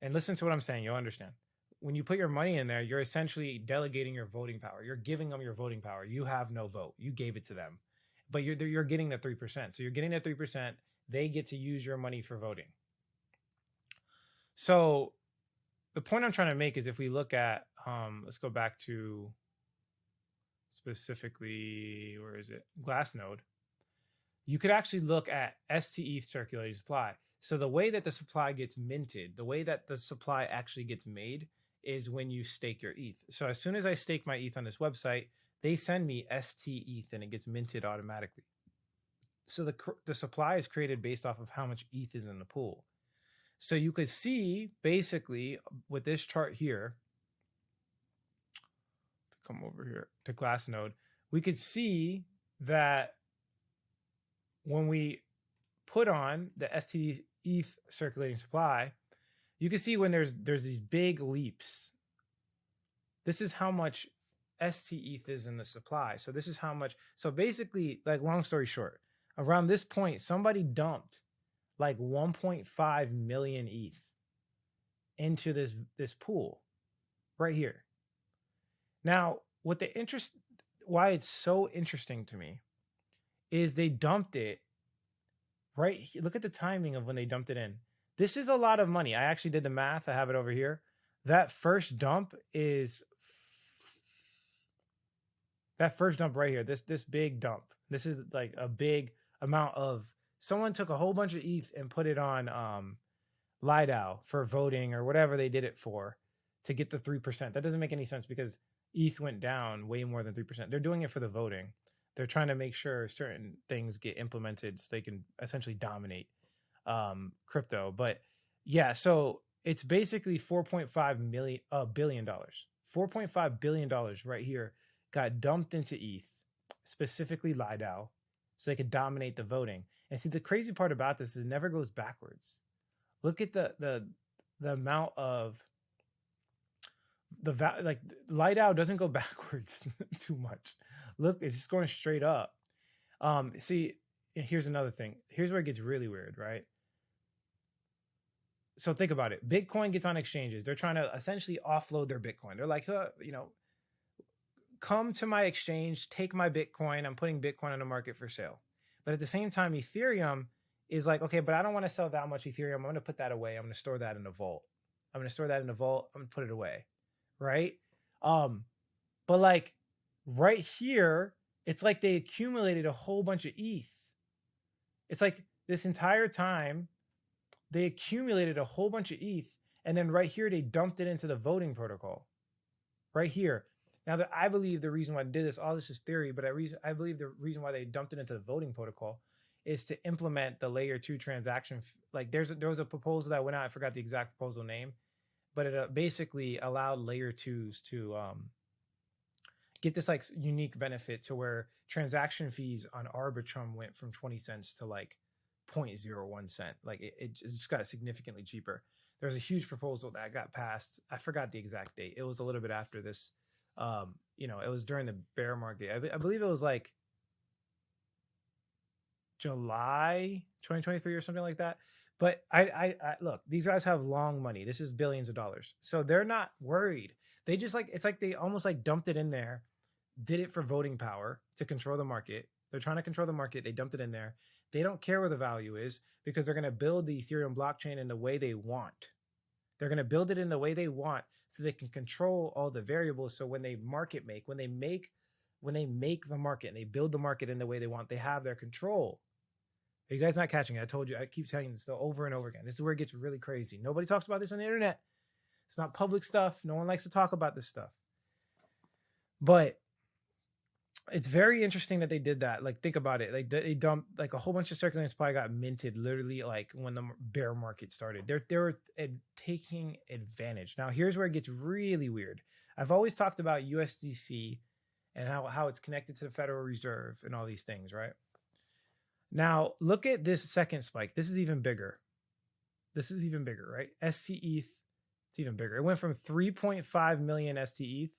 and listen to what I'm saying, you'll understand. When you put your money in there, you're essentially delegating your voting power. You're giving them your voting power. You have no vote. You gave it to them, but you're getting the 3%. So you're getting that 3%. They get to use your money for voting. So the point I'm trying to make is if we look at, let's go back to specifically, where is it? Glassnode. You could actually look at ST-ETH circulating supply. So the way that the supply gets minted, the way that the supply actually gets made is when you stake your ETH. So as soon as I stake my ETH on this website, they send me ST-ETH and it gets minted automatically. So the supply is created based off of how much ETH is in the pool. So you could see basically with this chart here, come over here to Glassnode, we could see that when we put on the ST-ETH circulating supply, you can see when there's these big leaps. This is how much ST-ETH is in the supply. So this is how much. So basically, like long story short, around this point, somebody dumped like 1.5 million ETH into this pool right here. Now, why it's so interesting to me is they dumped it right. Look at the timing of when they dumped it in. This is a lot of money. I actually did the math. I have it over here. That first dump right here. This big dump. This is like a big amount of. Someone took a whole bunch of ETH and put it on Lido for voting or whatever they did it for to get the 3%. That doesn't make any sense because ETH went down way more than 3%. They're doing it for the voting. They're trying to make sure certain things get implemented so they can essentially dominate crypto. But yeah, so it's basically $4.5 billion. $4.5 billion right here got dumped into ETH, specifically Lido, so they could dominate the voting. And see, the crazy part about this is it never goes backwards. Look at the amount of like Lido doesn't go backwards too much. Look, it's just going straight up. See, here's another thing. Here's where it gets really weird, right? So think about it. Bitcoin gets on exchanges. They're trying to essentially offload their Bitcoin. They're like, come to my exchange, take my Bitcoin. I'm putting Bitcoin on the market for sale. But at the same time, Ethereum is like, okay, but I don't want to sell that much Ethereum. I'm going to put that away. I'm going to store that in a vault. I'm going to store that in a vault. I'm going to put it away. Right. But like right here, it's like they accumulated a whole bunch of ETH. It's like this entire time they accumulated a whole bunch of ETH, and then right here they dumped it into the voting protocol. Right here. Now, I believe the reason why they did this, all this is theory, but I believe the reason why they dumped it into the voting protocol is to implement the layer 2 transaction. Like there was a proposal that went out. I forgot the exact proposal name, but it basically allowed layer 2s to get this like unique benefit to where transaction fees on Aerodrome went from 20 cents to like 0.01 cent. Like it just got significantly cheaper. There's a huge proposal that got passed. I forgot the exact date. It was a little bit after this. It was during the bear market. I believe it was like July 2023 or something like that. But I look, these guys have long money. This is billions of dollars. So they're not worried. They just like, it's like they almost like dumped it in there, did it for voting power to control the market. They're trying to control the market. They dumped it in there. They don't care where the value is because they're going to build the Ethereum blockchain in the way they want. They're going to build it in the way they want so they can control all the variables. So when they when they make the market and they build the market in the way they want, they have their control. Are you guys not catching it? I told you, I keep telling you this over and over again. This is where it gets really crazy. Nobody talks about this on the internet. It's not public stuff. No one likes to talk about this stuff. But it's very interesting that they did that. Like, think about it. Like, they dumped like a whole bunch of circulating supply got minted literally like when the bear market started. They were taking advantage. Now, here's where it gets really weird. I've always talked about USDC and how it's connected to the Federal Reserve and all these things, right? Now, look at this second spike. This is even bigger. This is even bigger, right? ST ETH, it's even bigger. It went from 3.5 million ST ETH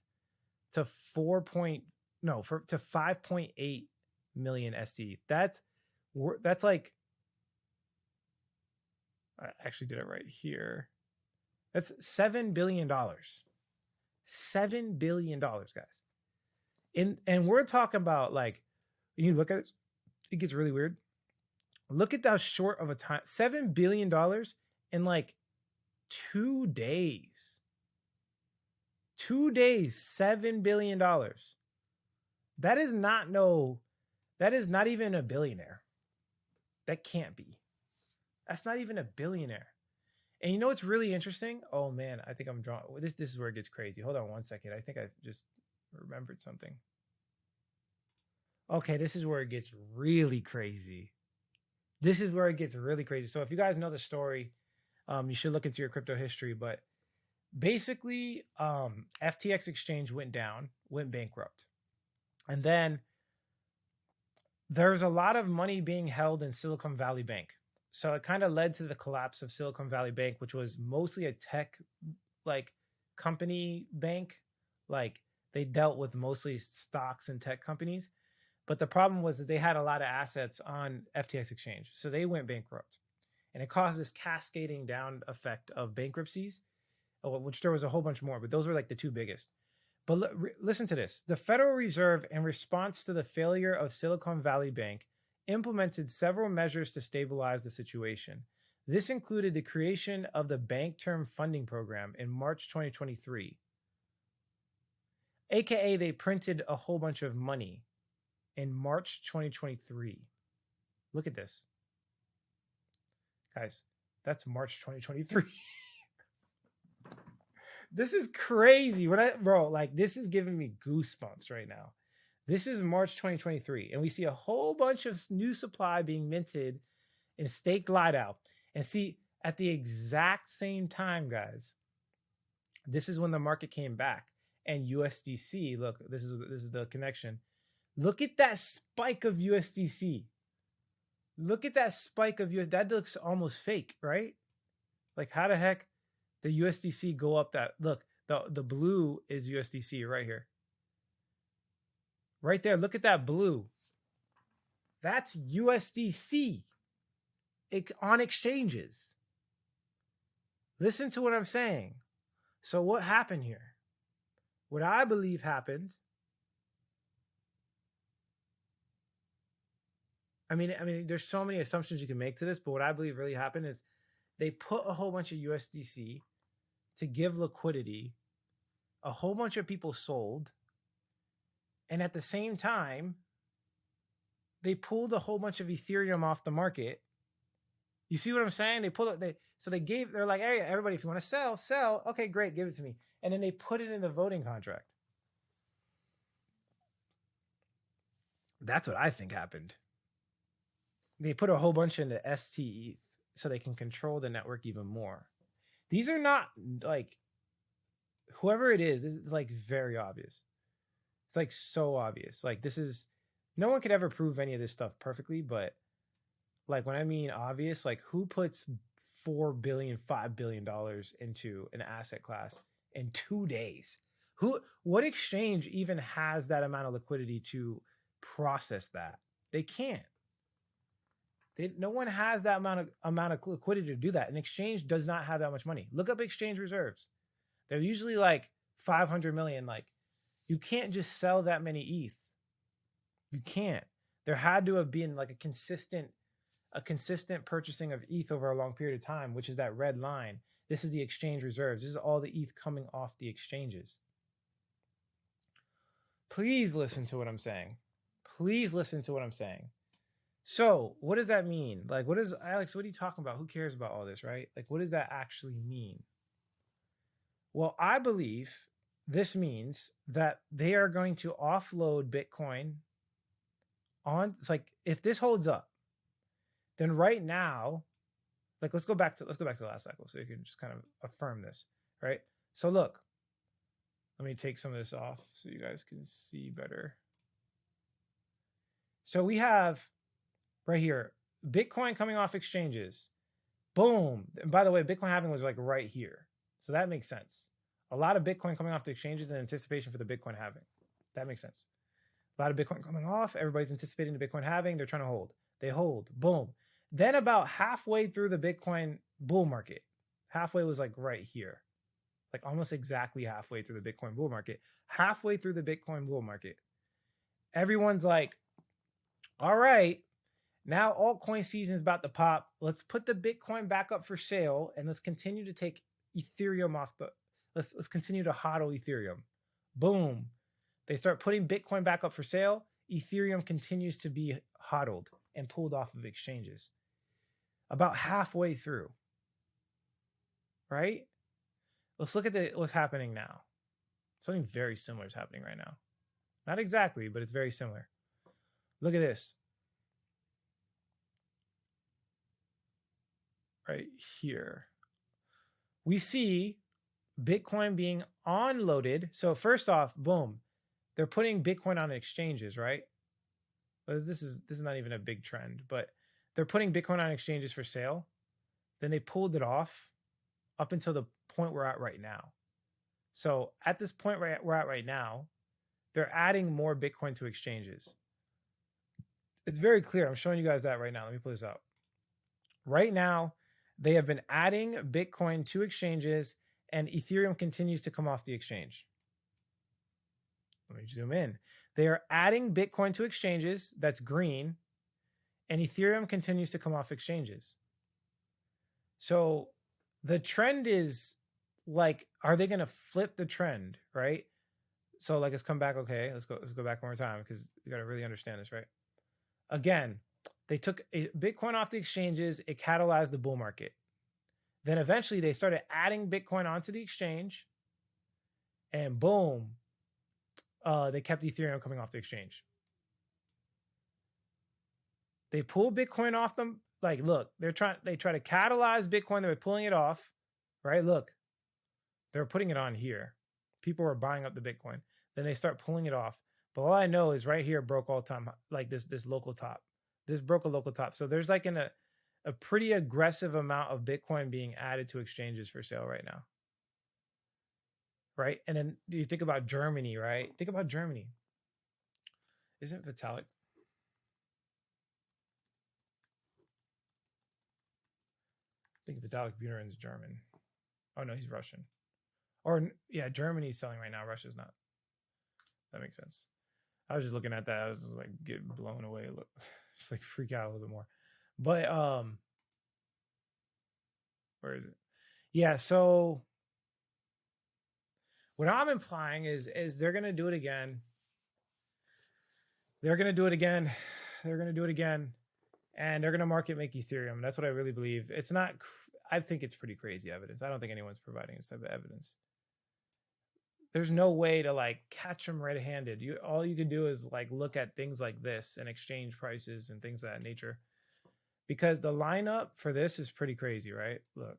to 5.8 million ST. That's like, I actually did it right here. That's $7 billion. $7 billion, guys. And we're talking about like, you look at it, it gets really weird. Look at that short of a time, $7 billion in like 2 days. 2 days, $7 billion. That is not even a billionaire. That can't be. That's not even a billionaire. And you know what's really interesting? Oh man, I think I'm drawing. This is where it gets crazy. Hold on one second. I think I just remembered something. Okay, this is where it gets really crazy. This is where it gets really crazy. So if you guys know the story, you should look into your crypto history. But basically, FTX exchange went bankrupt. And then there's a lot of money being held in Silicon Valley Bank. So it kind of led to the collapse of Silicon Valley Bank, which was mostly a tech like company bank. Like they dealt with mostly stocks and tech companies. But the problem was that they had a lot of assets on FTX exchange. So they went bankrupt. And it caused this cascading down effect of bankruptcies, which there was a whole bunch more, but those were like the two biggest. But listen to this. The Federal Reserve, in response to the failure of Silicon Valley Bank, implemented several measures to stabilize the situation. This included the creation of the Bank Term Funding Program in March 2023. AKA, they printed a whole bunch of money in March 2023. Look at this. Guys, that's March 2023. This is crazy. This is giving me goosebumps right now. This is March 2023, and we see a whole bunch of new supply being minted in staked Lido. And see, at the exact same time, guys, this is when the market came back. And USDC, look, this is the connection. Look at that spike of USDC. Look at that spike of USDC. That looks almost fake, right? Like, how the heck the USDC go up that? Look, the blue is USDC right here. Right there. Look at that blue. That's USDC on exchanges. Listen to what I'm saying. So what happened here? What I believe happened, I mean, there's so many assumptions you can make to this, but what I believe really happened is they put a whole bunch of USDC to give liquidity. A whole bunch of people sold. And at the same time, they pulled a whole bunch of Ethereum off the market. You see what I'm saying? They pulled it. They're like, hey, everybody, if you want to sell. Okay, great, give it to me. And then they put it in the voting contract. That's what I think happened. They put a whole bunch into ST so they can control the network even more. These are not like, whoever it is like very obvious. It's like so obvious. Like, this is, no one could ever prove any of this stuff perfectly, but like, when I mean obvious, like, who puts $4 billion, $5 billion into an asset class in 2 days? What exchange even has that amount of liquidity to process that? They can't. No one has that amount of liquidity to do that. An exchange does not have that much money. Look up exchange reserves. They're usually like 500 million. Like, you can't just sell that many ETH. You can't. There had to have been like a consistent purchasing of ETH over a long period of time, which is that red line. This is the exchange reserves. This is all the ETH coming off the exchanges. Please listen to what I'm saying. Please listen to what I'm saying. So what does that mean? Like, Alex, what are you talking about? Who cares about all this, right? Like, what does that actually mean? Well, I believe this means that they are going to offload Bitcoin on, it's like, if this holds up, then right now, like, let's go back to the last cycle so you can just kind of affirm this, right? So look, let me take some of this off so you guys can see better. So we have right here, Bitcoin coming off exchanges. Boom. And by the way, Bitcoin halving was like right here. So that makes sense. A lot of Bitcoin coming off the exchanges in anticipation for the Bitcoin halving. That makes sense. A lot of Bitcoin coming off. Everybody's anticipating the Bitcoin halving. They're trying to hold. They hold. Boom. Then about halfway through the Bitcoin bull market, halfway was like right here. Like almost exactly halfway through the Bitcoin bull market. Halfway through the Bitcoin bull market, everyone's like, all right, now altcoin season is about to pop. Let's put the Bitcoin back up for sale and let's continue to take Ethereum off the, let's continue to hodl Ethereum. Boom. They start putting Bitcoin back up for sale. Ethereum continues to be hodled and pulled off of exchanges. About halfway through, right? Let's look at what's happening now. Something very similar is happening right now. Not exactly, but it's very similar. Look at this. Right here. We see Bitcoin being unloaded. So first off, boom, they're putting Bitcoin on exchanges, right? But this is not even a big trend, but they're putting Bitcoin on exchanges for sale. Then they pulled it off up until the point we're at right now. So at this point we're at right now, they're adding more Bitcoin to exchanges. It's very clear. I'm showing you guys that right now. Let me pull this out. Right now, they have been adding Bitcoin to exchanges and Ethereum continues to come off the exchange. Let me zoom in. They are adding Bitcoin to exchanges, that's green, and Ethereum continues to come off exchanges. So the trend is like, are they going to flip the trend, right? So like, let's come back. Okay, let's go back one more time because you got to really understand this, right? Again, they took Bitcoin off the exchanges. It catalyzed the bull market. Then eventually they started adding Bitcoin onto the exchange and boom, they kept Ethereum coming off the exchange. They pull Bitcoin off them. Like, look, they try to catalyze Bitcoin. They're pulling it off, right? Look, they're putting it on here. People are buying up the Bitcoin. Then they start pulling it off. But all I know is right here broke all time, like this local top. This broke a local top. So there's like a pretty aggressive amount of Bitcoin being added to exchanges for sale right now. Right. And then you think about Germany, right? Think about Germany. Isn't Vitalik? I think Vitalik Buterin is German. Oh no, he's Russian. Or yeah, Germany's selling right now. Russia's not. That makes sense. I was just looking at that. I was like get blown away. Just like freak out a little bit more. But where is it? Yeah, so what I'm implying is they're gonna do it again. They're gonna do it again. They're gonna do it again. And they're gonna market make Ethereum. That's what I really believe. It's not I think it's pretty crazy evidence. I don't think anyone's providing this type of evidence. There's no way to like catch them red-handed. All you can do is like look at things like this and exchange prices and things of that nature. Because the lineup for this is pretty crazy, right? Look.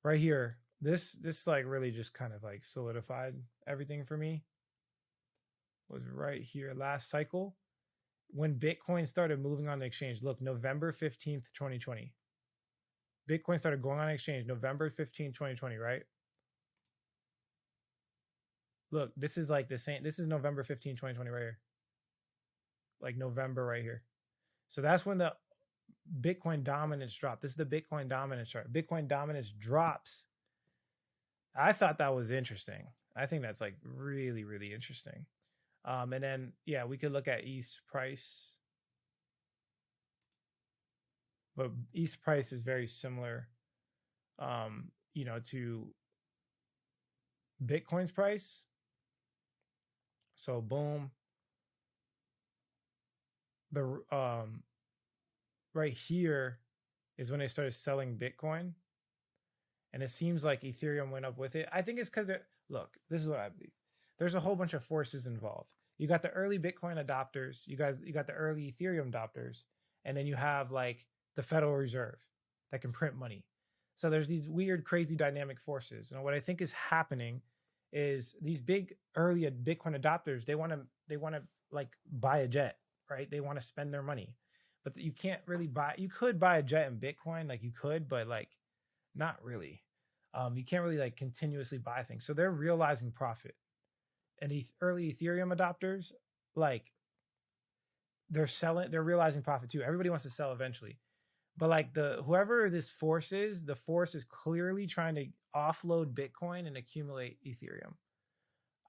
Right here, this like really just kind of like solidified everything for me. Was right here last cycle when Bitcoin started moving on the exchange. Look, November 15th, 2020. Bitcoin started going on exchange November 15th, 2020, right? Look, this is like the same. This is November 15th, 2020 right here. Like November right here. So that's when the Bitcoin dominance dropped. This is the Bitcoin dominance chart. Bitcoin dominance drops. I thought that was interesting. I think that's like really, really interesting. And then, yeah, we could look at ETH price. But ETH price is very similar, you know, to Bitcoin's price. So boom. The right here is when they started selling Bitcoin. And it seems like Ethereum went up with it. I think it's because look, this is what I believe. There's a whole bunch of forces involved. You got the early Bitcoin adopters, you got the early Ethereum adopters, and then you have like the Federal Reserve that can print money. So there's these weird, crazy dynamic forces. And what I think is happening is these big early Bitcoin adopters, they want to like buy a jet, right? They want to spend their money, but you can't really buy. You could buy a jet in Bitcoin, like you could, but like not really. You can't really like continuously buy things. So they're realizing profit. And these early Ethereum adopters, like they're realizing profit too. Everybody wants to sell eventually. But like whoever this force is, the force is clearly trying to offload Bitcoin and accumulate Ethereum.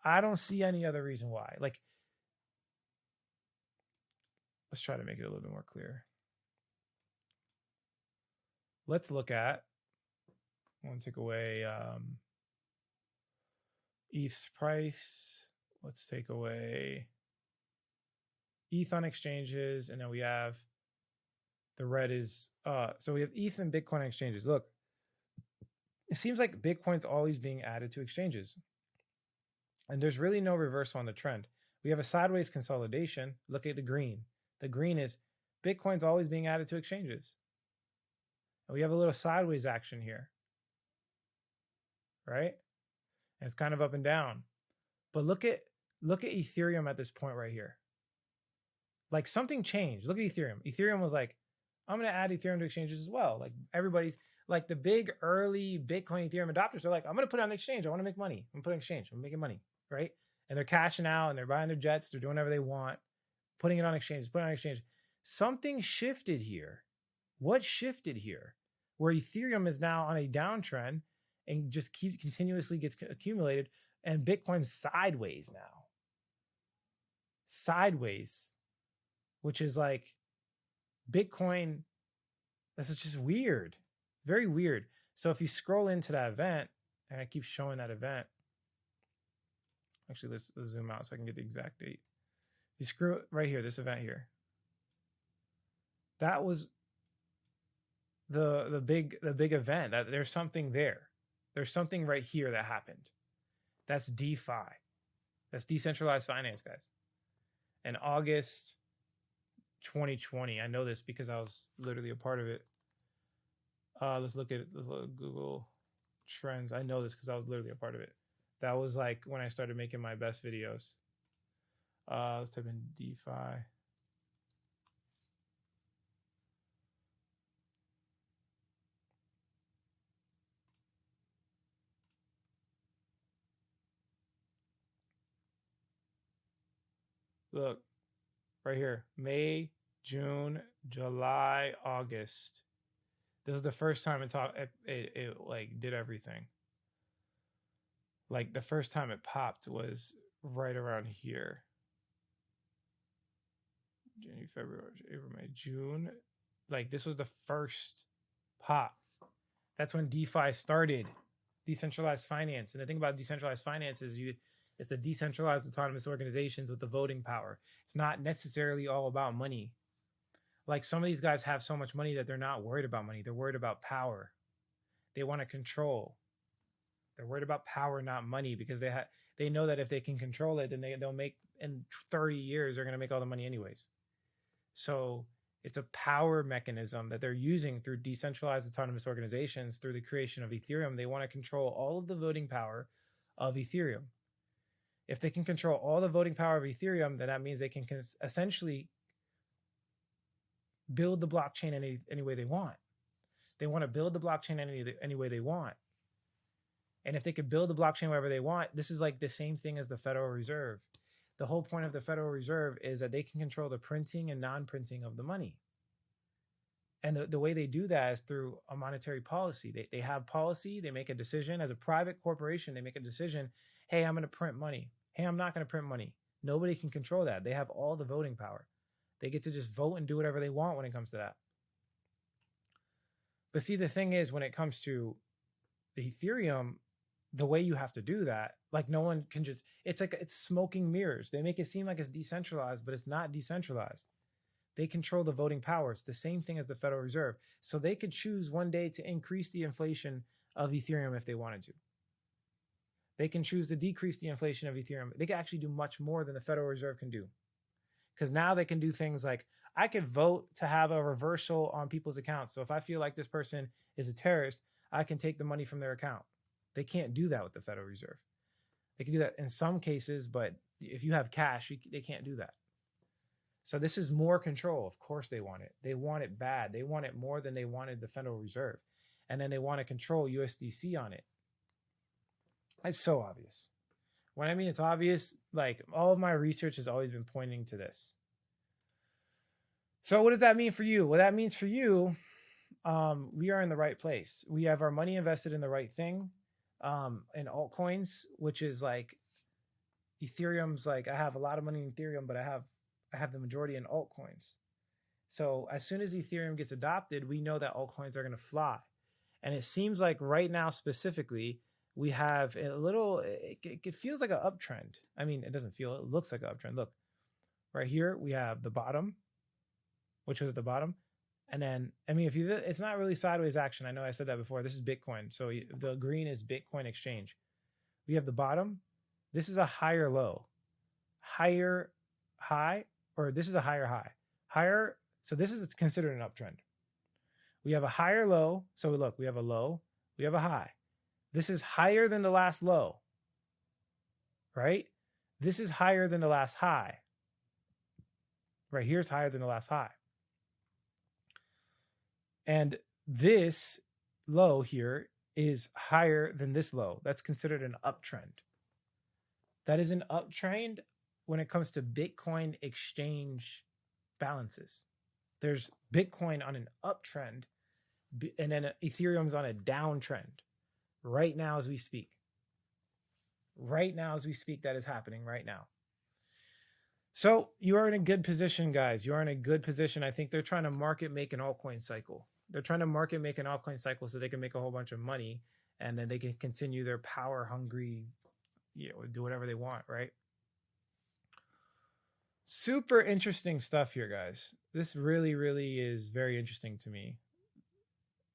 I don't see any other reason why. Like, let's try to make it a little bit more clear. Let's look at, I want to take away ETH's price. Let's take away ETH on exchanges, and then we have the red is so we have ETH and Bitcoin exchanges. Look, it seems like Bitcoin's always being added to exchanges, and there's really no reversal on the trend. We have a sideways consolidation. Look at the green. The green is Bitcoin's always being added to exchanges, and we have a little sideways action here, right? And it's kind of up and down. But look at Ethereum at this point right here. Like something changed. Look at Ethereum. Ethereum was like, I'm going to add Ethereum to exchanges as well. Like everybody's like the big early Bitcoin Ethereum adopters are like, I'm going to put it on the exchange. I want to make money. I'm going to put it on exchange. I'm making money, right? And they're cashing out and they're buying their jets. They're doing whatever they want, putting it on exchange, putting it on exchange. Something shifted here. What shifted here? Where Ethereum is now on a downtrend and just continuously gets accumulated, and Bitcoin's sideways now. Sideways, which is like Bitcoin. This is just weird. Very weird. So if you scroll into that event, and I keep showing that event. Actually, let's zoom out so I can get the exact date. If you screw it right here, this event here. That was the big event. That there's something there. There's something right here that happened. That's DeFi. That's decentralized finance, guys. In August 2020, I know this because I was literally a part of it. Let's look at Google Trends. I know this because I was literally a part of it. That was like when I started making my best videos. Let's type in DeFi. Look, right here, May, June, July, August. This was the first time it like did everything. Like the first time it popped was right around here. January, February, April, May, June. Like this was the first pop. That's when DeFi started, decentralized finance. And the thing about decentralized finance is it's a decentralized autonomous organizations with the voting power. It's not necessarily all about money. Like some of these guys have so much money that they're not worried about money. They're worried about power. They want to control. They're worried about power, not money, because they know that if they can control it, then they'll make in 30 years, they're going to make all the money anyways. So it's a power mechanism that they're using through decentralized autonomous organizations through the creation of Ethereum. They want to control all of the voting power of Ethereum. If they can control all the voting power of Ethereum, then that means they can essentially build the blockchain any way they want. They want to build the blockchain any way they want. And if they could build the blockchain wherever they want, this is like the same thing as the Federal Reserve. The whole point of the Federal Reserve is that they can control the printing and non-printing of the money. And the way they do that is through a monetary policy. They have policy, they make a decision. As a private corporation, they make a decision, hey, I'm going to print money. Hey, I'm not going to print money. Nobody can control that. They have all the voting power. They get to just vote and do whatever they want when it comes to that. But see, the thing is, when it comes to the Ethereum, the way you have to do that, like no one can just, it's like, it's smoking mirrors. They make it seem like it's decentralized, but it's not decentralized. They control the voting power. It's the same thing as the Federal Reserve. So they could choose one day to increase the inflation of Ethereum if they wanted to. They can choose to decrease the inflation of Ethereum. They can actually do much more than the Federal Reserve can do. Because now they can do things like, I could vote to have a reversal on people's accounts. So if I feel like this person is a terrorist, I can take the money from their account. They can't do that with the Federal Reserve. They can do that in some cases, but if you have cash, they can't do that. So this is more control. Of course they want it. They want it bad. They want it more than they wanted the Federal Reserve. And then they want to control USDC on it. It's so obvious. When I mean it's obvious, like all of my research has always been pointing to this. So what does that mean for you? Well, that means for you, we are in the right place. We have our money invested in the right thing. In altcoins, which is like Ethereum's like, I have a lot of money in Ethereum, but I have the majority in altcoins. So as soon as Ethereum gets adopted, we know that altcoins are going to fly. And it seems like right now specifically, we have a little, it feels like an uptrend. I mean, it doesn't feel, it looks like an uptrend. Look, right here, we have the bottom, which was at the bottom. And then, I mean, it's not really sideways action. I know I said that before. This is Bitcoin. So the green is Bitcoin exchange. We have the bottom. This is a higher low, higher high, or this is a higher high, higher. So this is considered an uptrend. We have a higher low. So look, we have a low, we have a high. This is higher than the last low, right? This is higher than the last high. Right here's higher than the last high. And this low here is higher than this low. That's considered an uptrend. That is an uptrend when it comes to Bitcoin exchange balances. There's Bitcoin on an uptrend, and then Ethereum's on a downtrend right now as we speak. Right now as we speak, that is happening right now. So you are in a good position, guys. You are in a good position. I think they're trying to market make an altcoin cycle. They're trying to market make an altcoin cycle so they can make a whole bunch of money, and then they can continue their power hungry, do whatever they want, right? Super interesting stuff here, guys. This really, really is very interesting to me.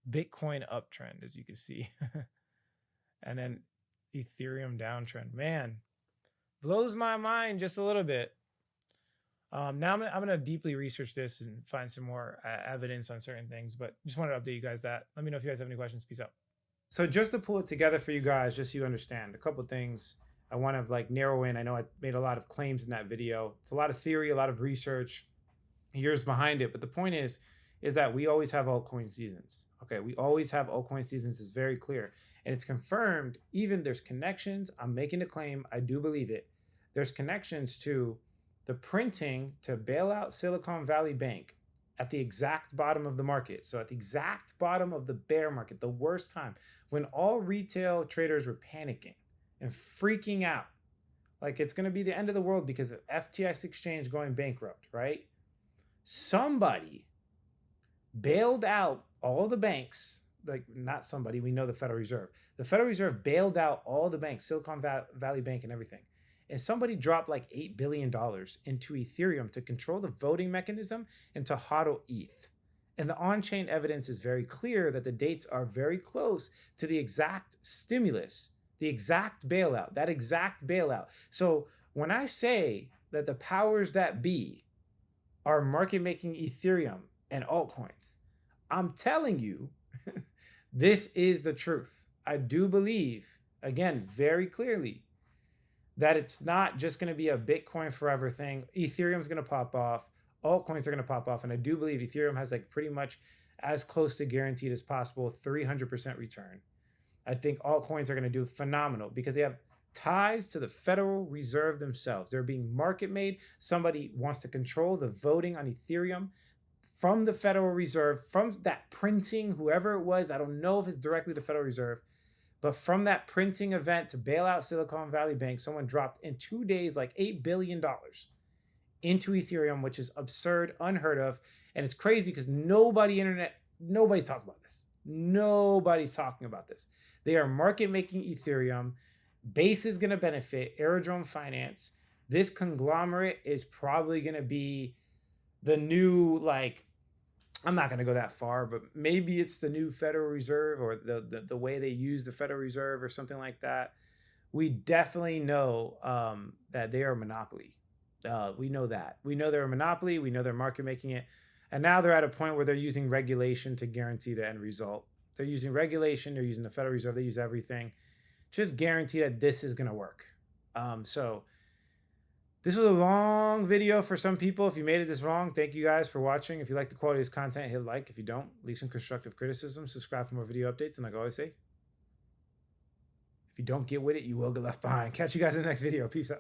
Bitcoin uptrend, as you can see. And then Ethereum downtrend. Man, blows my mind just a little bit. Now I'm going to deeply research this and find some more evidence on certain things, but just wanted to update you guys that. Let me know if you guys have any questions. Peace out. So just to pull it together for you guys, just so you understand a couple of things. I want to like narrow in. I know I made a lot of claims in that video. It's a lot of theory, a lot of research, years behind it. But the point is that we always have altcoin seasons. Okay, we always have altcoin seasons. It's very clear. And it's confirmed. Even there's connections. I'm making a claim. I do believe it. There's connections to the printing to bail out Silicon Valley Bank at the exact bottom of the market. So at the exact bottom of the bear market, the worst time, when all retail traders were panicking and freaking out, like it's going to be the end of the world because of FTX exchange going bankrupt, right? Somebody bailed out all the banks, like not somebody, we know the Federal Reserve. The Federal Reserve bailed out all the banks, Silicon Valley Bank and everything. And somebody dropped like $8 billion into Ethereum to control the voting mechanism and to hodl ETH. And the on-chain evidence is very clear that the dates are very close to the exact stimulus, the exact bailout, that exact bailout. So when I say that the powers that be are market making Ethereum and altcoins, I'm telling you, this is the truth. I do believe, again, very clearly, that it's not just going to be a Bitcoin forever thing. Ethereum's going to pop off. Altcoins are going to pop off. And I do believe Ethereum has like pretty much as close to guaranteed as possible, 300% return. I think altcoins are going to do phenomenal because they have ties to the Federal Reserve themselves. They're being market made. Somebody wants to control the voting on Ethereum from the Federal Reserve, from that printing, whoever it was. I don't know if it's directly the Federal Reserve. But from that printing event to bail out Silicon Valley Bank, someone dropped in 2 days like $8 billion into Ethereum, which is absurd, unheard of. And it's crazy because nobody's talking about this. Nobody's talking about this. They are market making Ethereum. Base is going to benefit. Aerodrome Finance. This conglomerate is probably going to be the new, like, I'm not going to go that far, but maybe it's the new Federal Reserve or the way they use the Federal Reserve or something like that. We definitely know that they are a monopoly. We know that. We know they're a monopoly. We know they're market making it. And now they're at a point where they're using regulation to guarantee the end result. They're using regulation. They're using the Federal Reserve. They use everything. Just guarantee that this is going to work. So this was a long video for some people. If you made it this long, thank you guys for watching. If you like the quality of this content, hit like. If you don't, leave some constructive criticism. Subscribe for more video updates. And like I always say, if you don't get with it, you will get left behind. Catch you guys in the next video. Peace out.